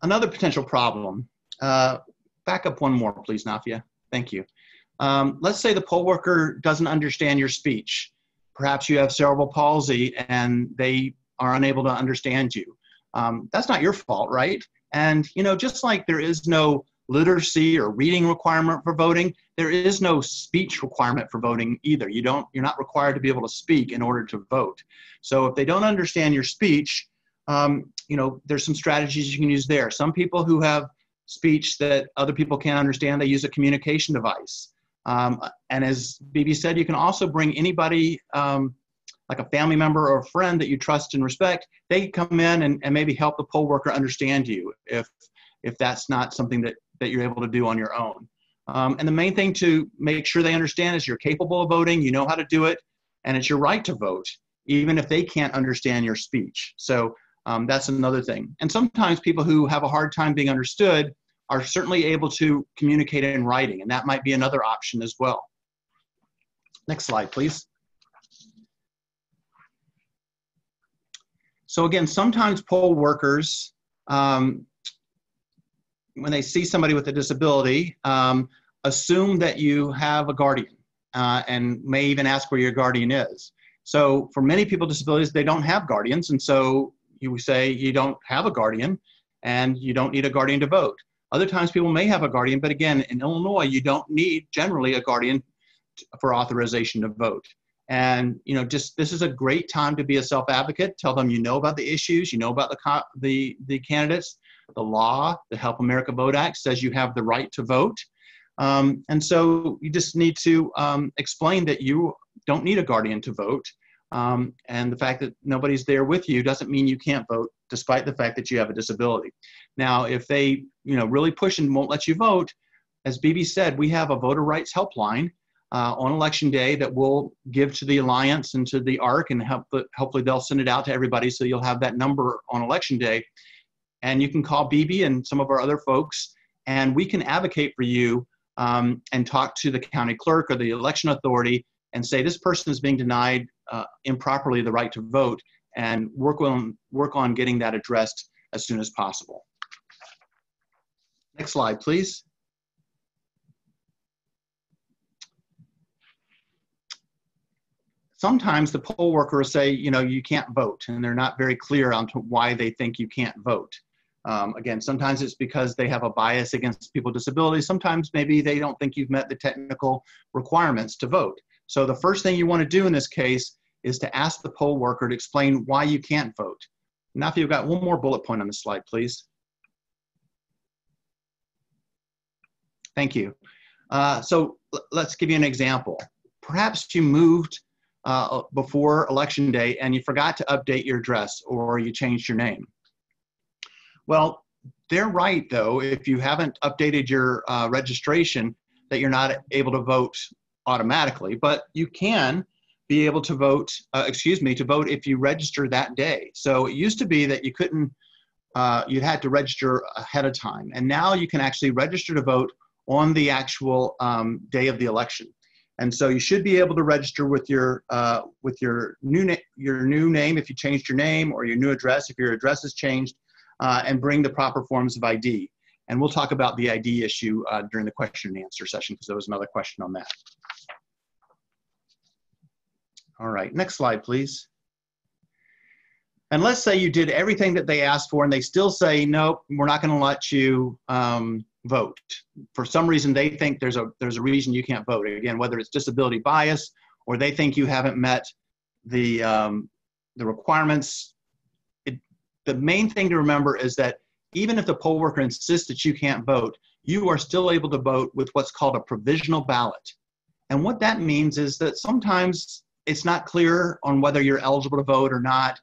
Another potential problem, back up one more, please, Nafia. Thank you. Let's say the poll worker doesn't understand your speech. Perhaps you have cerebral palsy and they are unable to understand you. That's not your fault, right? And just like there is no literacy or reading requirement for voting, there is no speech requirement for voting either. You're not required to be able to speak in order to vote. So if they don't understand your speech, there's some strategies you can use there. Some people who have speech that other people can't understand, they use a communication device. And as Bibi said, you can also bring anybody like a family member or a friend that you trust and respect, they come in and maybe help the poll worker understand you if that's not something that you're able to do on your own. And the main thing to make sure they understand is you're capable of voting, you know how to do it, and it's your right to vote, even if they can't understand your speech. So that's another thing. And sometimes people who have a hard time being understood are certainly able to communicate in writing, and that might be another option as well. Next slide, please. So again, sometimes poll workers, when they see somebody with a disability, assume that you have a guardian and may even ask where your guardian is. So for many people with disabilities, they don't have guardians, and so you say you don't have a guardian and you don't need a guardian to vote. Other times people may have a guardian, but again, in Illinois, you don't need generally a guardian for authorization to vote. And this is a great time to be a self-advocate. Tell them you know about the issues, you know about the candidates. The law, the Help America Vote Act, says you have the right to vote. And so you just need to explain that you don't need a guardian to vote. And the fact that nobody's there with you doesn't mean you can't vote, despite the fact that you have a disability. Now, if they really push and won't let you vote, as Bibi said, we have a voter rights helpline on election day that we'll give to the Alliance and to the ARC, and hopefully they'll send it out to everybody, so you'll have that number on election day. And you can call Bibi and some of our other folks, and we can advocate for you and talk to the county clerk or the election authority and say this person is being denied improperly the right to vote, and work on getting that addressed as soon as possible. Next slide, please. Sometimes the poll workers say, you can't vote, and they're not very clear on why they think you can't vote. Again, sometimes it's because they have a bias against people with disabilities. Sometimes maybe they don't think you've met the technical requirements to vote. So the first thing you want to do in this case is to ask the poll worker to explain why you can't vote. Now, if you've got one more bullet point on the slide, please. Thank you. So let's give you an example. Perhaps you moved before election day and you forgot to update your address, or you changed your name. Well, they're right, though, if you haven't updated your registration, that you're not able to vote automatically, but you can be able to vote, to vote if you register that day. So it used to be that you couldn't, you had to register ahead of time, and now you can actually register to vote on the actual day of the election. And so you should be able to register with your new name if you changed your name, or your new address if your address has changed, and bring the proper forms of ID. And we'll talk about the ID issue during the question and answer session, because there was another question on that. All right, next slide, please. And let's say you did everything that they asked for and they still say, nope, we're not going to let you vote. For some reason, they think there's a reason you can't vote. Again, whether it's disability bias, or they think you haven't met the requirements. The main thing to remember is that even if the poll worker insists that you can't vote, you are still able to vote with what's called a provisional ballot. And what that means is that sometimes it's not clear on whether you're eligible to vote or not.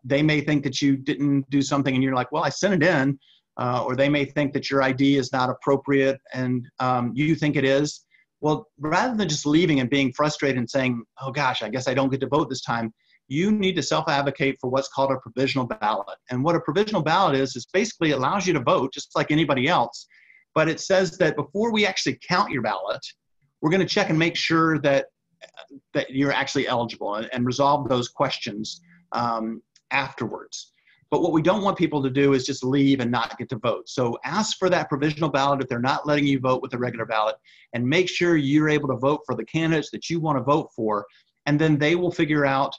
They may think that you didn't do something and you're like, well, I sent it in. Or they may think that your ID is not appropriate and you think it is. Well, rather than just leaving and being frustrated and saying, oh gosh, I guess I don't get to vote this time, you need to self-advocate for what's called a provisional ballot. And what a provisional ballot is basically allows you to vote just like anybody else. But it says that before we actually count your ballot, we're going to check and make sure that you're actually eligible and resolve those questions afterwards. But what we don't want people to do is just leave and not get to vote. So ask for that provisional ballot if they're not letting you vote with a regular ballot, and make sure you're able to vote for the candidates that you want to vote for. And then they will figure out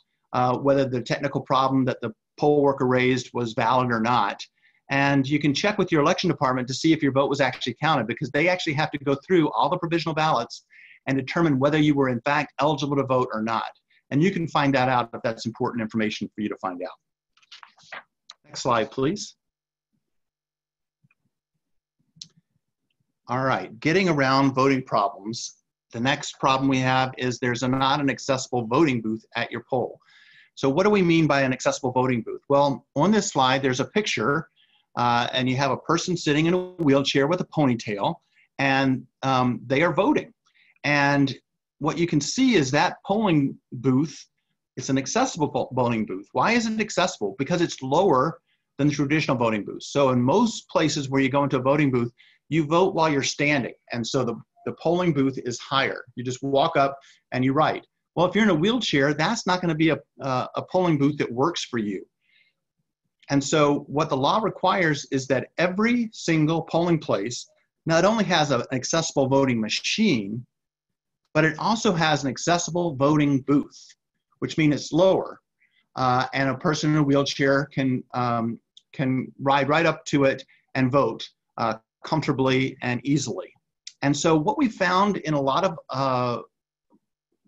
whether the technical problem that the poll worker raised was valid or not. And you can check with your election department to see if your vote was actually counted, because they actually have to go through all the provisional ballots and determine whether you were in fact eligible to vote or not. And you can find that out if that's important information for you to find out. Next slide, please. All right, getting around voting problems. The next problem we have is there's not an accessible voting booth at your poll. So what do we mean by an accessible voting booth? Well, on this slide, there's a picture, and you have a person sitting in a wheelchair with a ponytail, and they are voting. And what you can see is that polling booth, it's an accessible voting booth. Why is it accessible? Because it's lower than the traditional voting booth. So in most places where you go into a voting booth, you vote while you're standing. And so the polling booth is higher. You just walk up and you write. Well, if you're in a wheelchair, that's not going to be a polling booth that works for you. And so what the law requires is that every single polling place not only has an accessible voting machine, but it also has an accessible voting booth, which means it's lower. And a person in a wheelchair can ride right up to it and vote comfortably and easily. And so what we found in a lot of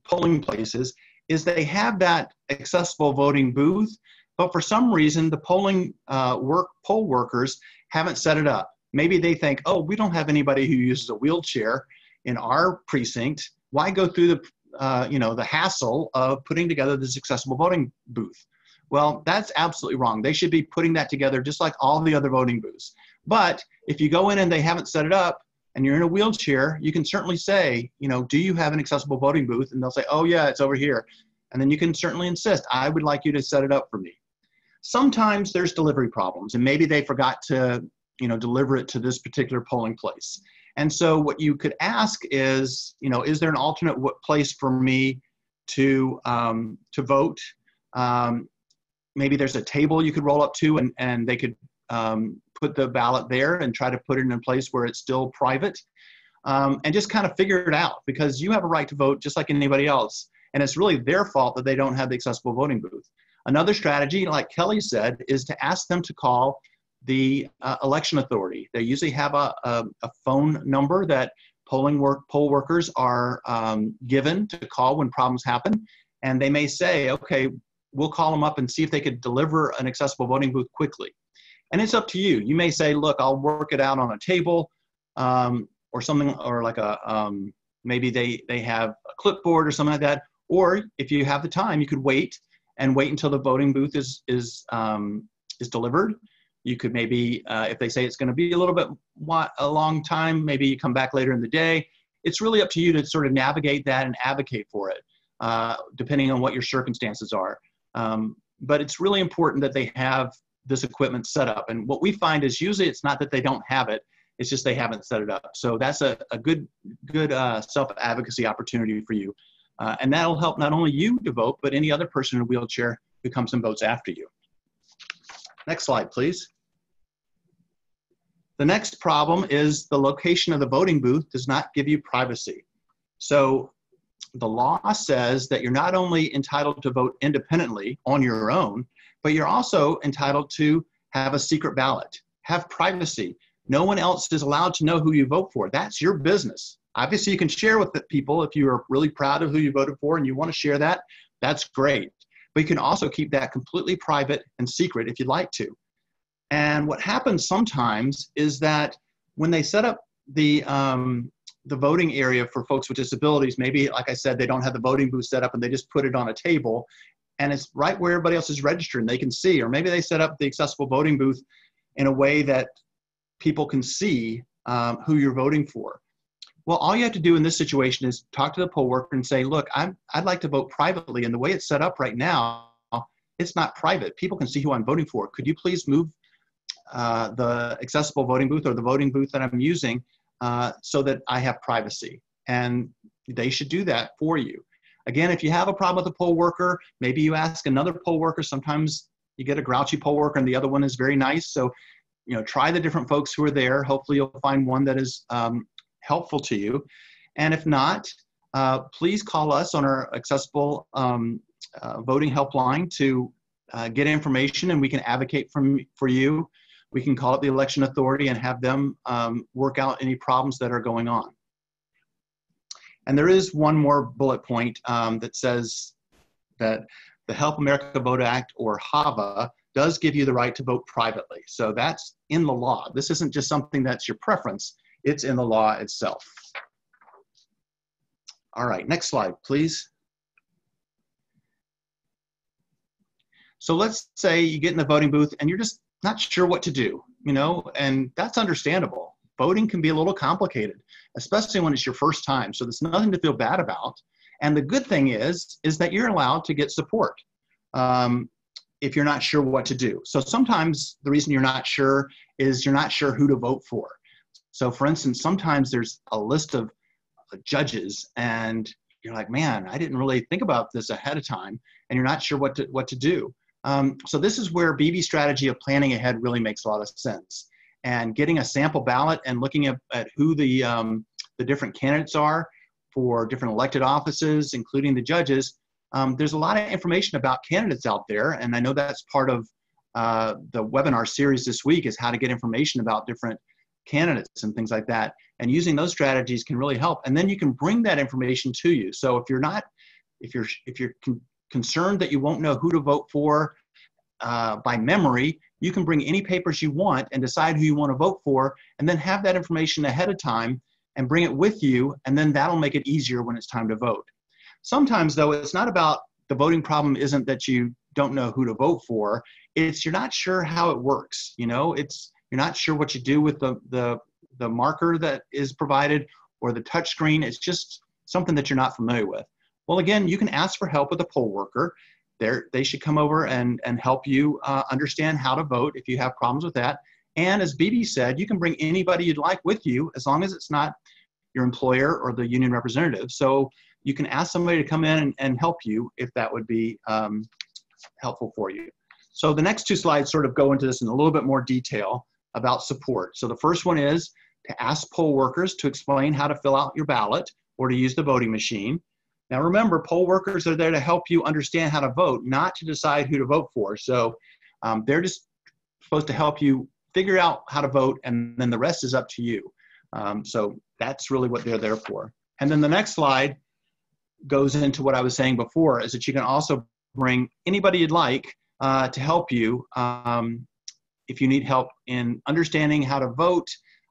polling places is they have that accessible voting booth, but for some reason the poll workers haven't set it up. Maybe they think, oh, we don't have anybody who uses a wheelchair in our precinct. Why go through the hassle of putting together this accessible voting booth? Well, that's absolutely wrong. They should be putting that together just like all the other voting booths. But if you go in and they haven't set it up and you're in a wheelchair, you can certainly say, do you have an accessible voting booth? And they'll say, oh yeah, it's over here. And then you can certainly insist, I would like you to set it up for me. Sometimes there's delivery problems and maybe they forgot to, deliver it to this particular polling place. And so what you could ask is, is there an alternate place for me to vote? Maybe there's a table you could roll up to and they could put the ballot there and try to put it in a place where it's still private, and just kind of figure it out, because you have a right to vote just like anybody else. And it's really their fault that they don't have the accessible voting booth. Another strategy, like Kelly said, is to ask them to call the election authority. They usually have a phone number that poll workers are given to call when problems happen. And they may say, okay, we'll call them up and see if they could deliver an accessible voting booth quickly. And it's up to you. You may say, look, I'll work it out on a table or something, or like maybe they have a clipboard or something like that. Or if you have the time, you could wait until the voting booth is delivered. You could maybe, if they say it's going to be a long time, maybe you come back later in the day. It's really up to you to sort of navigate that and advocate for it, depending on what your circumstances are. But it's really important that they have this equipment set up. And what we find is usually it's not that they don't have it, it's just they haven't set it up. So that's a good self-advocacy opportunity for you. And that'll help not only you to vote, but any other person in a wheelchair who comes and votes after you. Next slide, please. The next problem is the location of the voting booth does not give you privacy. So the law says that you're not only entitled to vote independently on your own, but you're also entitled to have a secret ballot, have privacy. No one else is allowed to know who you vote for. That's your business. Obviously, you can share with the people if you are really proud of who you voted for and you want to share that, that's great. But you can also keep that completely private and secret if you'd like to. And what happens sometimes is that when they set up the voting area for folks with disabilities, maybe, like I said, they don't have the voting booth set up and they just put it on a table and it's right where everybody else is registered and they can see, or maybe they set up the accessible voting booth in a way that people can see who you're voting for. Well, all you have to do in this situation is talk to the poll worker and say, look, I'd like to vote privately. And the way it's set up right now, it's not private. People can see who I'm voting for. Could you please move the accessible voting booth or the voting booth that I'm using so that I have privacy? And they should do that for you. Again, if you have a problem with a poll worker, maybe you ask another poll worker. Sometimes you get a grouchy poll worker and the other one is very nice. So, try the different folks who are there. Hopefully you'll find one that is helpful to you. And if not, please call us on our accessible voting helpline to get information and we can advocate for you. We can call up the election authority and have them work out any problems that are going on. And there is one more bullet point that says that the Help America Vote Act, or HAVA, does give you the right to vote privately. So that's in the law. This isn't just something that's your preference. It's in the law itself. All right, next slide, please. So let's say you get in the voting booth and you're just not sure what to do, and that's understandable. Voting can be a little complicated, especially when it's your first time. So there's nothing to feel bad about. And the good thing is that you're allowed to get support if you're not sure what to do. So sometimes the reason you're not sure is you're not sure who to vote for. So for instance, sometimes there's a list of judges and you're like, man, I didn't really think about this ahead of time, and you're not sure what to do. So this is where BB's strategy of planning ahead really makes a lot of sense. And getting a sample ballot and looking at who the different candidates are for different elected offices, including the judges. There's a lot of information about candidates out there, and I know that's part of the webinar series this week is how to get information about different candidates and things like that. And using those strategies can really help. And then you can bring that information to you. So if you're concerned that you won't know who to vote for by memory, you can bring any papers you want and decide who you want to vote for, and then have that information ahead of time and bring it with you, and then that'll make it easier when it's time to vote. Sometimes, though, it's not about the voting problem isn't that you don't know who to vote for, it's you're not sure how it works. You're not sure what you do with the marker that is provided or the touch screen. It's just something that you're not familiar with. Well, again, you can ask for help with a poll worker. They should come over and help you understand how to vote if you have problems with that. And as BB said, you can bring anybody you'd like with you as long as it's not your employer or the union representative. So you can ask somebody to come in and help you if that would be helpful for you. So the next two slides sort of go into this in a little bit more detail about support. So the first one is to ask poll workers to explain how to fill out your ballot or to use the voting machine. Now remember, poll workers are there to help you understand how to vote, not to decide who to vote for. So they're just supposed to help you figure out how to vote, and then the rest is up to you. So that's really what they're there for. And then the next slide goes into what I was saying before, is that you can also bring anybody you'd like to help you if you need help in understanding how to vote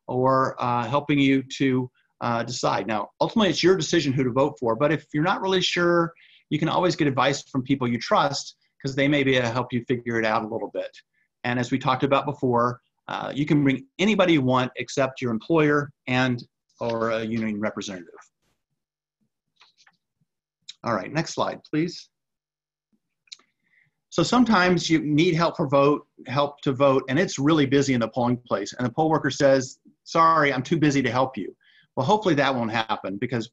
or helping you to decide. Now, ultimately, it's your decision who to vote for, but if you're not really sure, you can always get advice from people you trust, because they may be able to help you figure it out a little bit. And as we talked about before, you can bring anybody you want except your employer or a union representative. All right, next slide, please. So sometimes you need help to vote, and it's really busy in the polling place, and the poll worker says, sorry, I'm too busy to help you. Well, hopefully that won't happen, because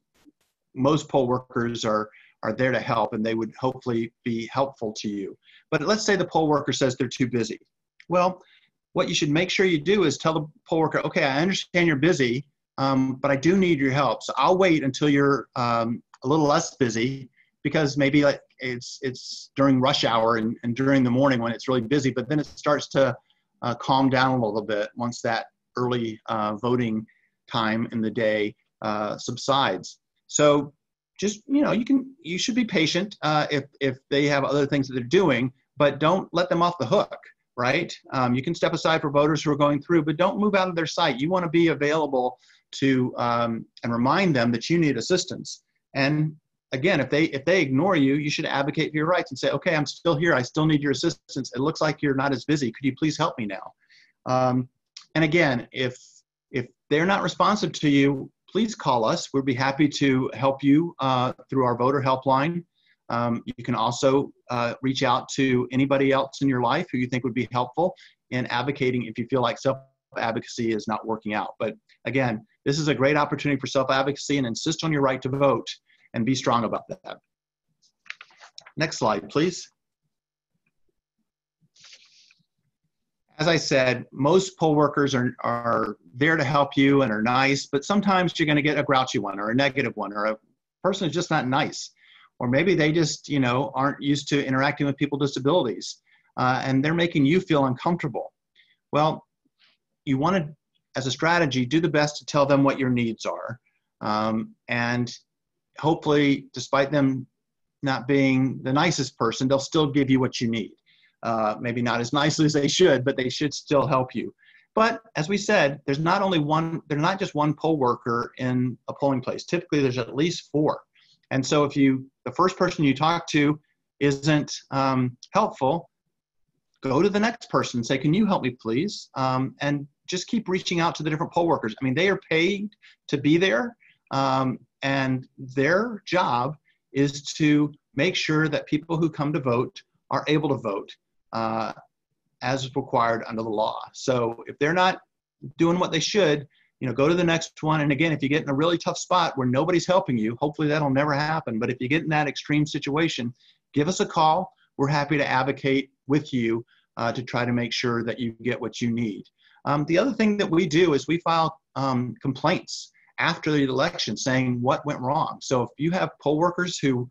most poll workers are there to help, and they would hopefully be helpful to you. But let's say the poll worker says they're too busy. Well, what you should make sure you do is tell the poll worker, okay, I understand you're busy, but I do need your help. So I'll wait until you're a little less busy, because maybe like it's during rush hour and during the morning when it's really busy, but then it starts to calm down a little bit once that early voting time in the day subsides. So just, you should be patient if they have other things that they're doing, but don't let them off the hook, right? You can step aside for voters who are going through, but don't move out of their sight. You want to be available to and remind them that you need assistance. And again, if they ignore you, you should advocate for your rights and say, okay, I'm still here. I still need your assistance. It looks like you're not as busy. Could you please help me now? And again, if they're not responsive to you, please call us. We'd be happy to help you through our voter helpline. You can also reach out to anybody else in your life who you think would be helpful in advocating if you feel like self-advocacy is not working out. But again, this is a great opportunity for self-advocacy, and insist on your right to vote and be strong about that. Next slide, please. As I said, most poll workers are there to help you and are nice, but sometimes you're going to get a grouchy one or a negative one, or a person who's just not nice. Or maybe they just, aren't used to interacting with people with disabilities, and they're making you feel uncomfortable. Well, you want to, as a strategy, do the best to tell them what your needs are. And hopefully, despite them not being the nicest person, they'll still give you what you need. Maybe not as nicely as they should, but they should still help you. But as we said, there's not just one poll worker in a polling place. Typically, there's at least 4. And so if the first person you talk to isn't helpful, go to the next person and say, can you help me please? And just keep reaching out to the different poll workers. I mean, they are paid to be there, and their job is to make sure that people who come to vote are able to vote as required under the law. So if they're not doing what they should, go to the next one. And again, if you get in a really tough spot where nobody's helping you, hopefully that'll never happen. But if you get in that extreme situation, give us a call. We're happy to advocate with you to try to make sure that you get what you need. The other thing that we do is we file complaints after the election saying what went wrong. So if you have poll workers who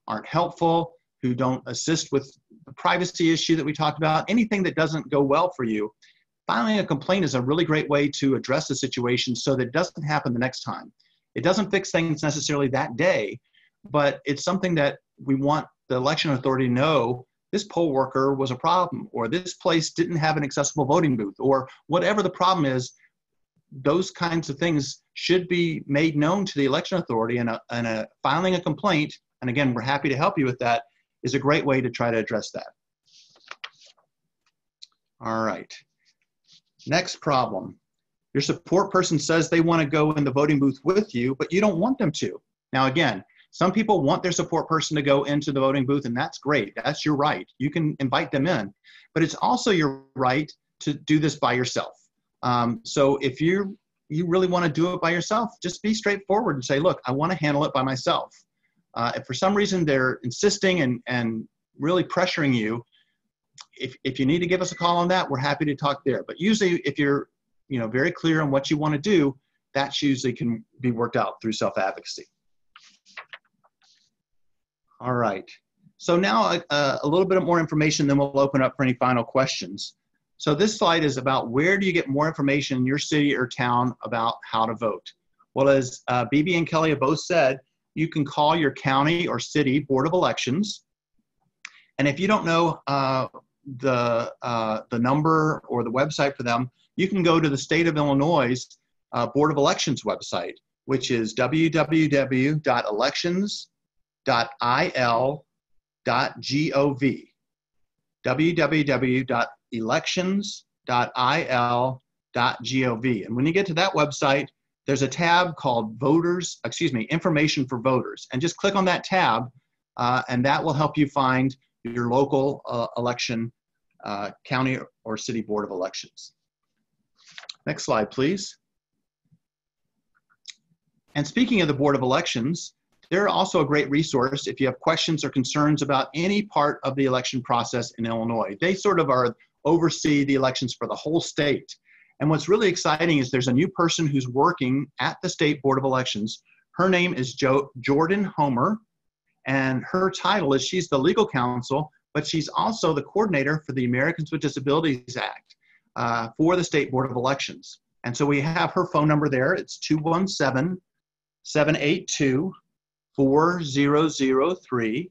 aren't helpful, who don't assist with the privacy issue that we talked about, anything that doesn't go well for you, filing a complaint is a really great way to address the situation so that it doesn't happen the next time. It doesn't fix things necessarily that day, but it's something that we want the election authority to know this poll worker was a problem, or this place didn't have an accessible voting booth, or whatever the problem is. Those kinds of things should be made known to the election authority, and filing a complaint, and again, we're happy to help you with that, is a great way to try to address that. All right. Next problem. Your support person says they want to go in the voting booth with you, but you don't want them to. Now, again, some people want their support person to go into the voting booth, and that's great. That's your right. You can invite them in, but it's also your right to do this by yourself. So if you really want to do it by yourself, just be straightforward and say, look, I want to handle it by myself. If for some reason they're insisting and really pressuring you, if you need to give us a call on that, we're happy to talk there. But usually if you're very clear on what you want to do, that usually can be worked out through self-advocacy. All right. So now a little bit more information, then we'll open up for any final questions. So this slide is about where do you get more information in your city or town about how to vote? Well, as BB and Kelly have both said, you can call your county or city Board of Elections. And if you don't know the number or the website for them, you can go to the State of Illinois Board of Elections website, which is www.elections.il.gov. www.elections.il.gov. And when you get to that website, there's a tab called Information for Voters. And just click on that tab, and that will help you find your local election, county or city board of elections. Next slide, please. And speaking of the Board of Elections, they're also a great resource if you have questions or concerns about any part of the election process in Illinois. They sort of oversee the elections for the whole state. And what's really exciting is there's a new person who's working at the State Board of Elections. Her name is Jordan Homer, and her title is she's the legal counsel, but she's also the coordinator for the Americans with Disabilities Act for the State Board of Elections. And so we have her phone number there. It's 217-782-4003,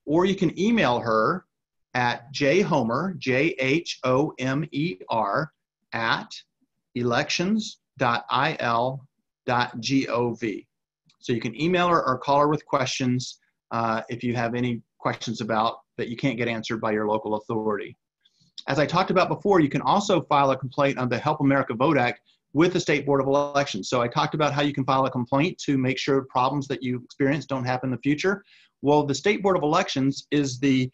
or you can email her at jhomer, Jhomer, at elections.il.gov. So you can email her or call her with questions if you have any questions about that you can't get answered by your local authority. As I talked about before, you can also file a complaint on the Help America Vote Act with the State Board of Elections. So I talked about how you can file a complaint to make sure problems that you experience don't happen in the future. Well, the State Board of Elections is the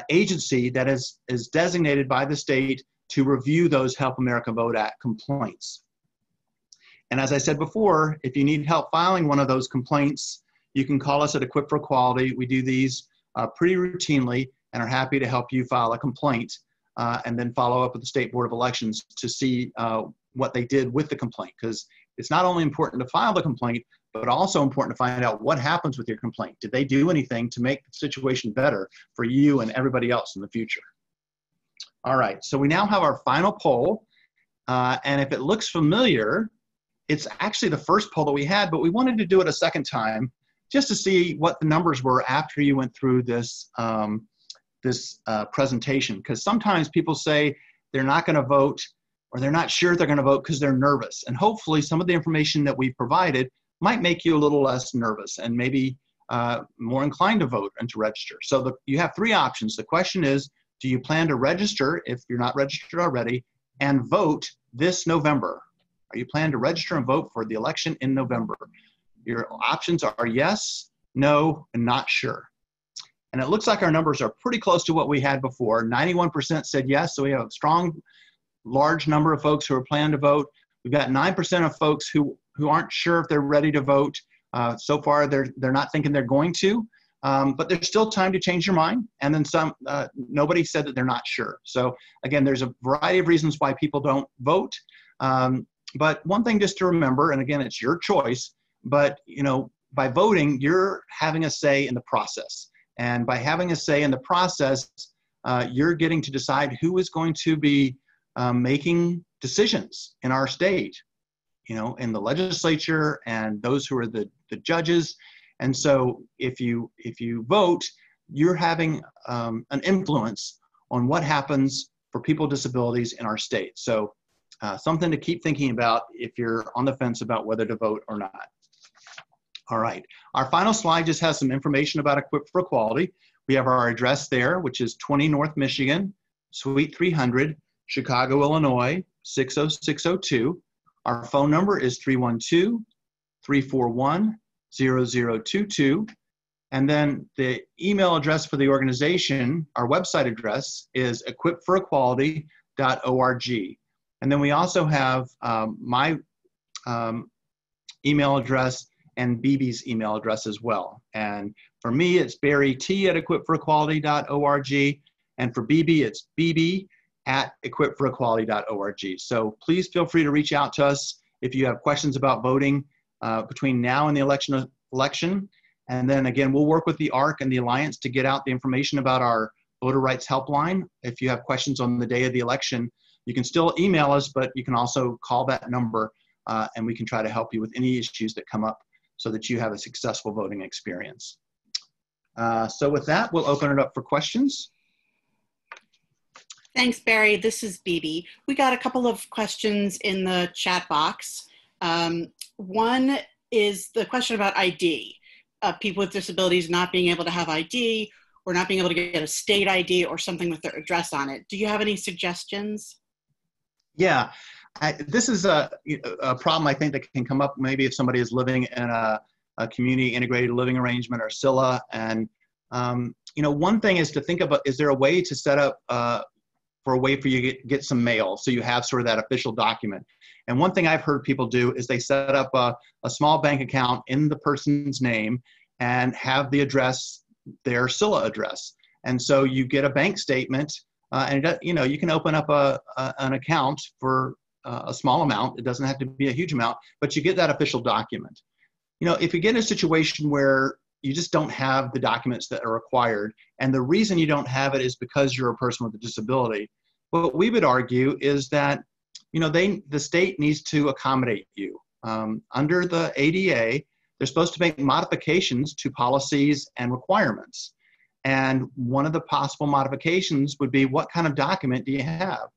agency that is designated by the state to review those Help America Vote Act complaints. And as I said before, if you need help filing one of those complaints, you can call us at Equip for Equality. We do these pretty routinely and are happy to help you file a complaint and then follow up with the State Board of Elections to see what they did with the complaint. Because it's not only important to file the complaint, but also important to find out what happens with your complaint. Did they do anything to make the situation better for you and everybody else in the future? All right, so we now have our final poll. And if it looks familiar, it's actually the first poll that we had, but we wanted to do it a second time just to see what the numbers were after you went through this, presentation. Because sometimes people say they're not going to vote or they're not sure they're going to vote because they're nervous. And hopefully some of the information that we provided might make you a little less nervous and maybe more inclined to vote and to register. So you have three options. The question is, do you plan to register if you're not registered already and vote this November? Are you planning to register and vote for the election in November? Your options are yes, no, and not sure. And it looks like our numbers are pretty close to what we had before. 91% said yes, so we have a strong, large number of folks who are planning to vote. We've got 9% of folks who aren't sure if they're ready to vote. So far, they're not thinking they're going to, but there's still time to change your mind. And then some, nobody said that they're not sure. So again, there's a variety of reasons why people don't vote. But one thing just to remember, and again, it's your choice, but you know, by voting, you're having a say in the process. And by having a say in the process, you're getting to decide who is going to be making decisions in our state, you know, in the legislature and those who are the judges. And so if you vote, you're having an influence on what happens for people with disabilities in our state. So something to keep thinking about if you're on the fence about whether to vote or not. All right, our final slide just has some information about Equip for Equality. We have our address there, which is 20 North Michigan, Suite 300, Chicago, Illinois, 60602. Our phone number is 312-341-0022. And then the email address for the organization, our website address is equipfororequality.org. And then we also have my email address and BB's email address as well. And for me, it's barryt@equipfororequality.org. And for BB, it's bb@equipfororequality.org. So please feel free to reach out to us if you have questions about voting between now and the election. And then again, we'll work with the ARC and the Alliance to get out the information about our voter rights helpline. If you have questions on the day of the election, you can still email us, but you can also call that number and we can try to help you with any issues that come up so that you have a successful voting experience. So with that, we'll open it up for questions. Thanks, Barry. This is BB. We got a couple of questions in the chat box. One is the question about ID. People with disabilities not being able to have ID or not being able to get a state ID or something with their address on it. Do you have any suggestions? Yeah, this is a problem I think that can come up maybe if somebody is living in a community integrated living arrangement or SILA. And you know, one thing is to think about, is there a way to set up for a way for you to get some mail so you have sort of that official document? And one thing I've heard people do is they set up a small bank account in the person's name and have the address their SILA address. And so you get a bank statement and you know, you can open up an account for a small amount. It doesn't have to be a huge amount, but you get that official document. You know, if you get in a situation where you just don't have the documents that are required, and the reason you don't have it is because you're a person with a disability, what we would argue is that, you know, the state needs to accommodate you. Under the ADA, they're supposed to make modifications to policies and requirements. And one of the possible modifications would be, what kind of document do you have?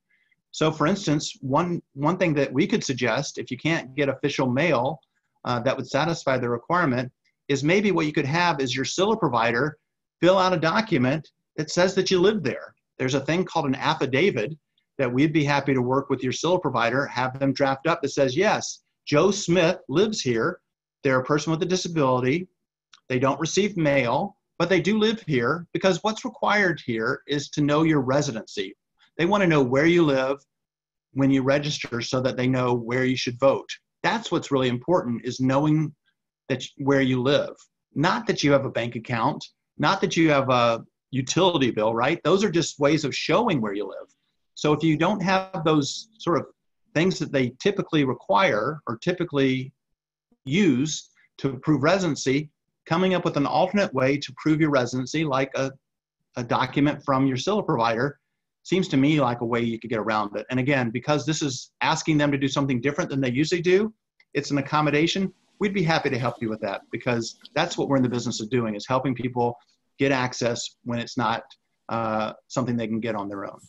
So for instance, one thing that we could suggest, if you can't get official mail that would satisfy the requirement, is maybe what you could have is your SILA provider fill out a document that says that you live there. There's a thing called an affidavit that we'd be happy to work with your SILA provider, have them draft up that says, yes, Joe Smith lives here. They're a person with a disability. They don't receive mail, but they do live here, because what's required here is to know your residency. They want to know where you live when you register so that they know where you should vote. That's what's really important, is knowing that where you live. Not that you have a bank account, not that you have a utility bill, right? Those are just ways of showing where you live. So if you don't have those sort of things that they typically require or typically use to prove residency, coming up with an alternate way to prove your residency, like a document from your SILA provider, seems to me like a way you could get around it. And again, because this is asking them to do something different than they usually do, it's an accommodation. We'd be happy to help you with that, because that's what we're in the business of doing, is helping people get access when it's not something they can get on their own.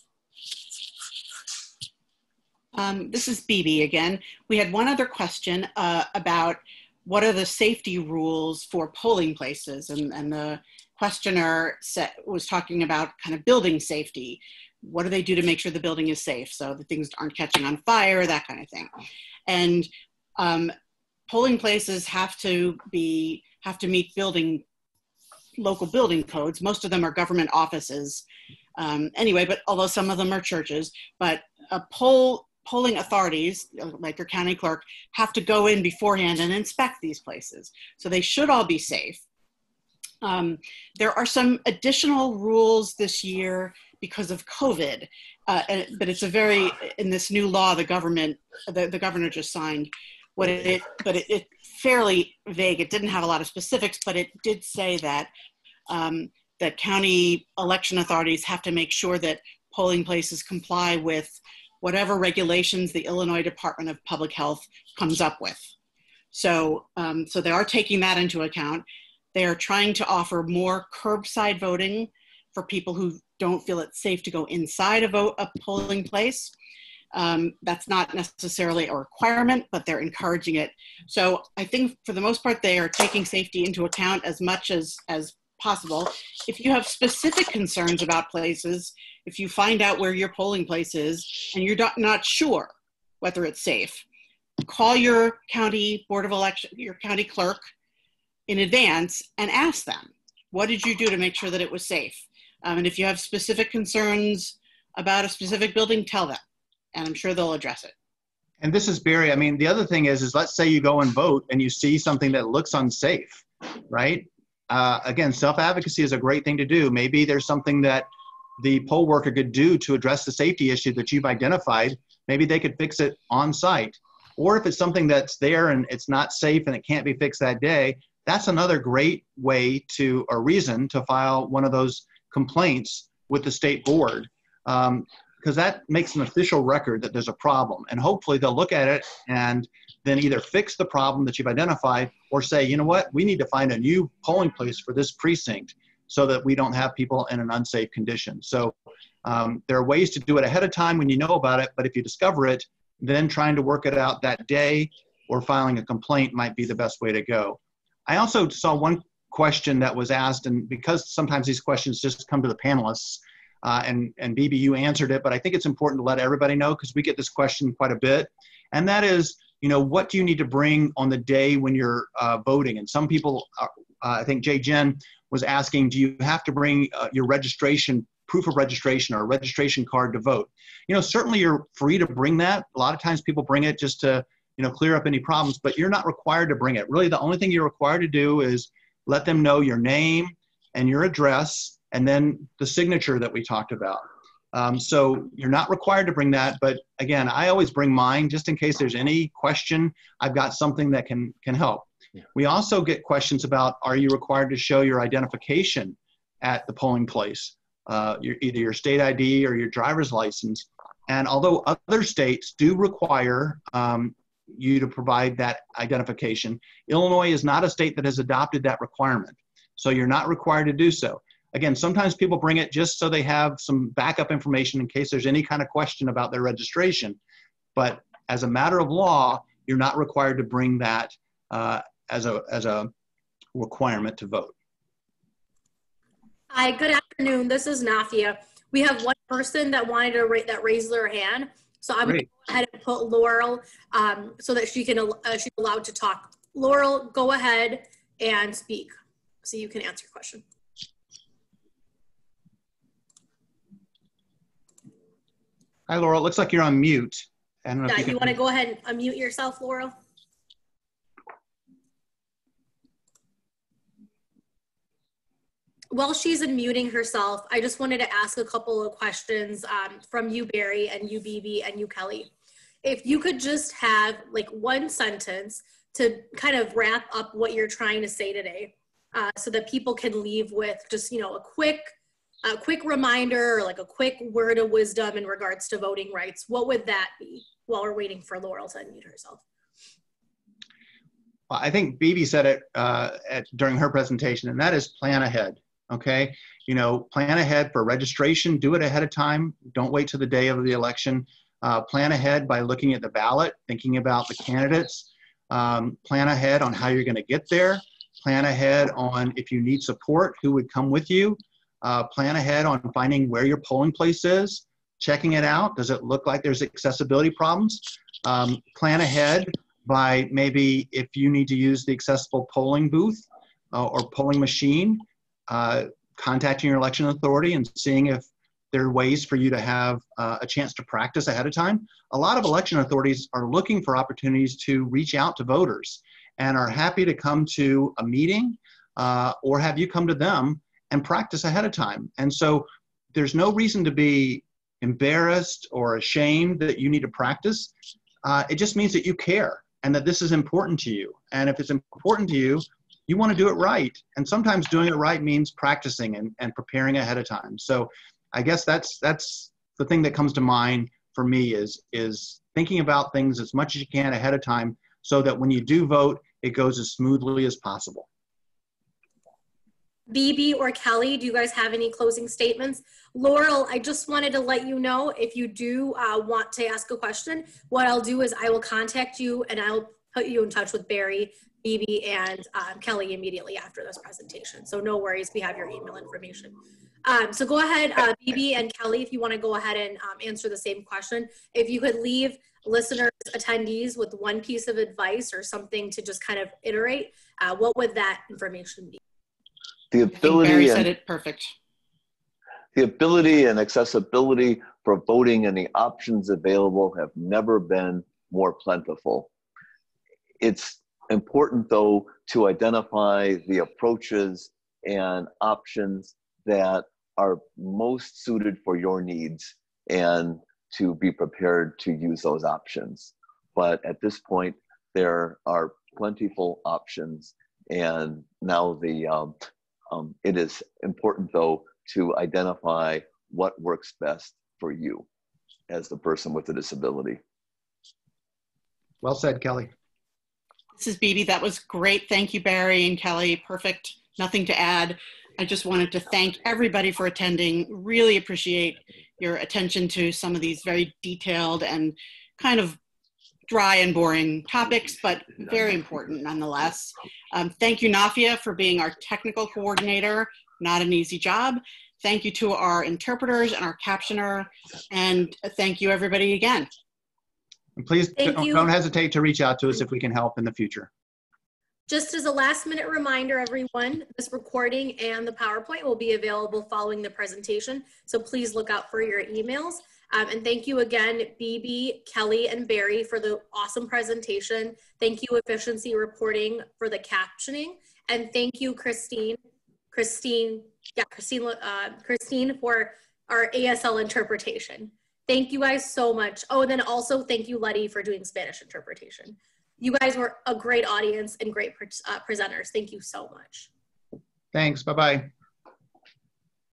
This is BB again. We had one other question about what are the safety rules for polling places? And the questioner was talking about kind of building safety. What do they do to make sure the building is safe so that things aren't catching on fire, that kind of thing. And polling places have to meet local building codes. Most of them are government offices anyway, but although some of them are churches, but polling authorities, like your county clerk, have to go in beforehand and inspect these places. So they should all be safe. There are some additional rules this year because of COVID, but it's in this new law the governor just signed, but it's fairly vague. It didn't have a lot of specifics, but it did say that that county election authorities have to make sure that polling places comply with whatever regulations the Illinois Department of Public Health comes up with. So they are taking that into account. They are trying to offer more curbside voting for people who don't feel it's safe to go inside a polling place. That's not necessarily a requirement, but they're encouraging it. So I think for the most part, they are taking safety into account as much as possible. If you have specific concerns about places, if you find out where your polling place is and you're not sure whether it's safe, call your county board of election, your county clerk in advance and ask them, what did you do to make sure that it was safe? And if you have specific concerns about a specific building, tell them, and I'm sure they'll address it. And this is Barry. I mean, the other thing is let's say you go and vote and you see something that looks unsafe, right? Again, self-advocacy is a great thing to do. Maybe there's something that the poll worker could do to address the safety issue that you've identified. Maybe they could fix it on site. Or if it's something that's there and it's not safe and it can't be fixed that day, that's another great way or reason to file one of those complaints with the state board, because that makes an official record that there's a problem. And hopefully they'll look at it and then either fix the problem that you've identified or say, you know what, we need to find a new polling place for this precinct so that we don't have people in an unsafe condition. So there are ways to do it ahead of time when you know about it, but if you discover it, then trying to work it out that day or filing a complaint might be the best way to go. I also saw one question that was asked, and because sometimes these questions just come to the panelists, and BB, you answered it, but I think it's important to let everybody know because we get this question quite a bit, and that is, what do you need to bring on the day when you're voting? And some people, I think Jay Jen was asking, do you have to bring your registration, proof of registration or a registration card to vote? Certainly you're free to bring that. A lot of times people bring it just to, clear up any problems, but you're not required to bring it. Really, the only thing you're required to do is let them know your name and your address and then the signature that we talked about. So you're not required to bring that, but again, I always bring mine just in case there's any question. I've got something that can help. Yeah. We also get questions about, are you required to show your identification at the polling place? Either your state ID or your driver's license. And although other states do require you to provide that identification, Illinois is not a state that has adopted that requirement. So you're not required to do so. Again, sometimes people bring it just so they have some backup information in case there's any kind of question about their registration. But as a matter of law, you're not required to bring that as a requirement to vote. Hi, good afternoon. This is Nafia. We have one person that wanted to raise their hand. So I'm going to go ahead and put Laurel so that she's allowed to talk. Laurel, go ahead and speak so you can answer your question. Hi, Laurel. It looks like you're on mute. I don't know if you want to go ahead and unmute yourself, Laurel? While she's unmuting herself, I just wanted to ask a couple of questions from you, Barry, and you, BB, and you, Kelly. If you could just have like one sentence to kind of wrap up what you're trying to say today so that people can leave with just, a quick reminder or like a quick word of wisdom in regards to voting rights, what would that be while we're waiting for Laurel to unmute herself? Well, I think BB said it during her presentation, and that is plan ahead. Okay, plan ahead for registration, do it ahead of time. Don't wait till the day of the election. Plan ahead by looking at the ballot, thinking about the candidates, Plan ahead on how you're going to get there. Plan ahead on if you need support, who would come with you. Plan ahead on finding where your polling place is, checking it out. Does it look like there's accessibility problems? Plan ahead by maybe if you need to use the accessible polling booth or polling machine, contacting your election authority and seeing if there are ways for you to have a chance to practice ahead of time. A lot of election authorities are looking for opportunities to reach out to voters and are happy to come to a meeting or have you come to them and practice ahead of time. And so there's no reason to be embarrassed or ashamed that you need to practice. It just means that you care and that this is important to you. And if it's important to you, you want to do it right. And sometimes doing it right means practicing and preparing ahead of time. So I guess that's the thing that comes to mind for me is thinking about things as much as you can ahead of time so that when you do vote, it goes as smoothly as possible. BB or Kelly, do you guys have any closing statements? Laurel, I just wanted to let you know if you do want to ask a question, what I'll do is I will contact you and I'll put you in touch with Barry, BB, and Kelly immediately after this presentation. So no worries, we have your email information. So go ahead, BB and Kelly, if you want to go ahead and answer the same question. If you could leave listeners, attendees with one piece of advice or something to just kind of iterate, what would that information be? The ability Barry said it perfect. The ability and accessibility for voting and the options available have never been more plentiful. It's important, though, to identify the approaches and options that are most suited for your needs and to be prepared to use those options. But at this point, there are plentiful options, and now it is important, though, to identify what works best for you as the person with a disability. Well said, Kelly. This is BB. That was great. Thank you, Barry and Kelly. Perfect. Nothing to add. I just wanted to thank everybody for attending. Really appreciate your attention to some of these very detailed and kind of dry and boring topics, but very important nonetheless. Thank you, Nafia, for being our technical coordinator. Not an easy job. Thank you to our interpreters and our captioner. And thank you, everybody, again. And please don't hesitate to reach out to us if we can help in the future. Just as a last minute reminder, everyone, this recording and the PowerPoint will be available following the presentation. So please look out for your emails. And thank you again, BB, Kelly, and Barry for the awesome presentation. Thank you, Efficiency Reporting, for the captioning. And thank you, Christine for our ASL interpretation. Thank you guys so much. Oh, and then also thank you, Letty, for doing Spanish interpretation. You guys were a great audience and great presenters. Thank you so much. Thanks. Bye-bye.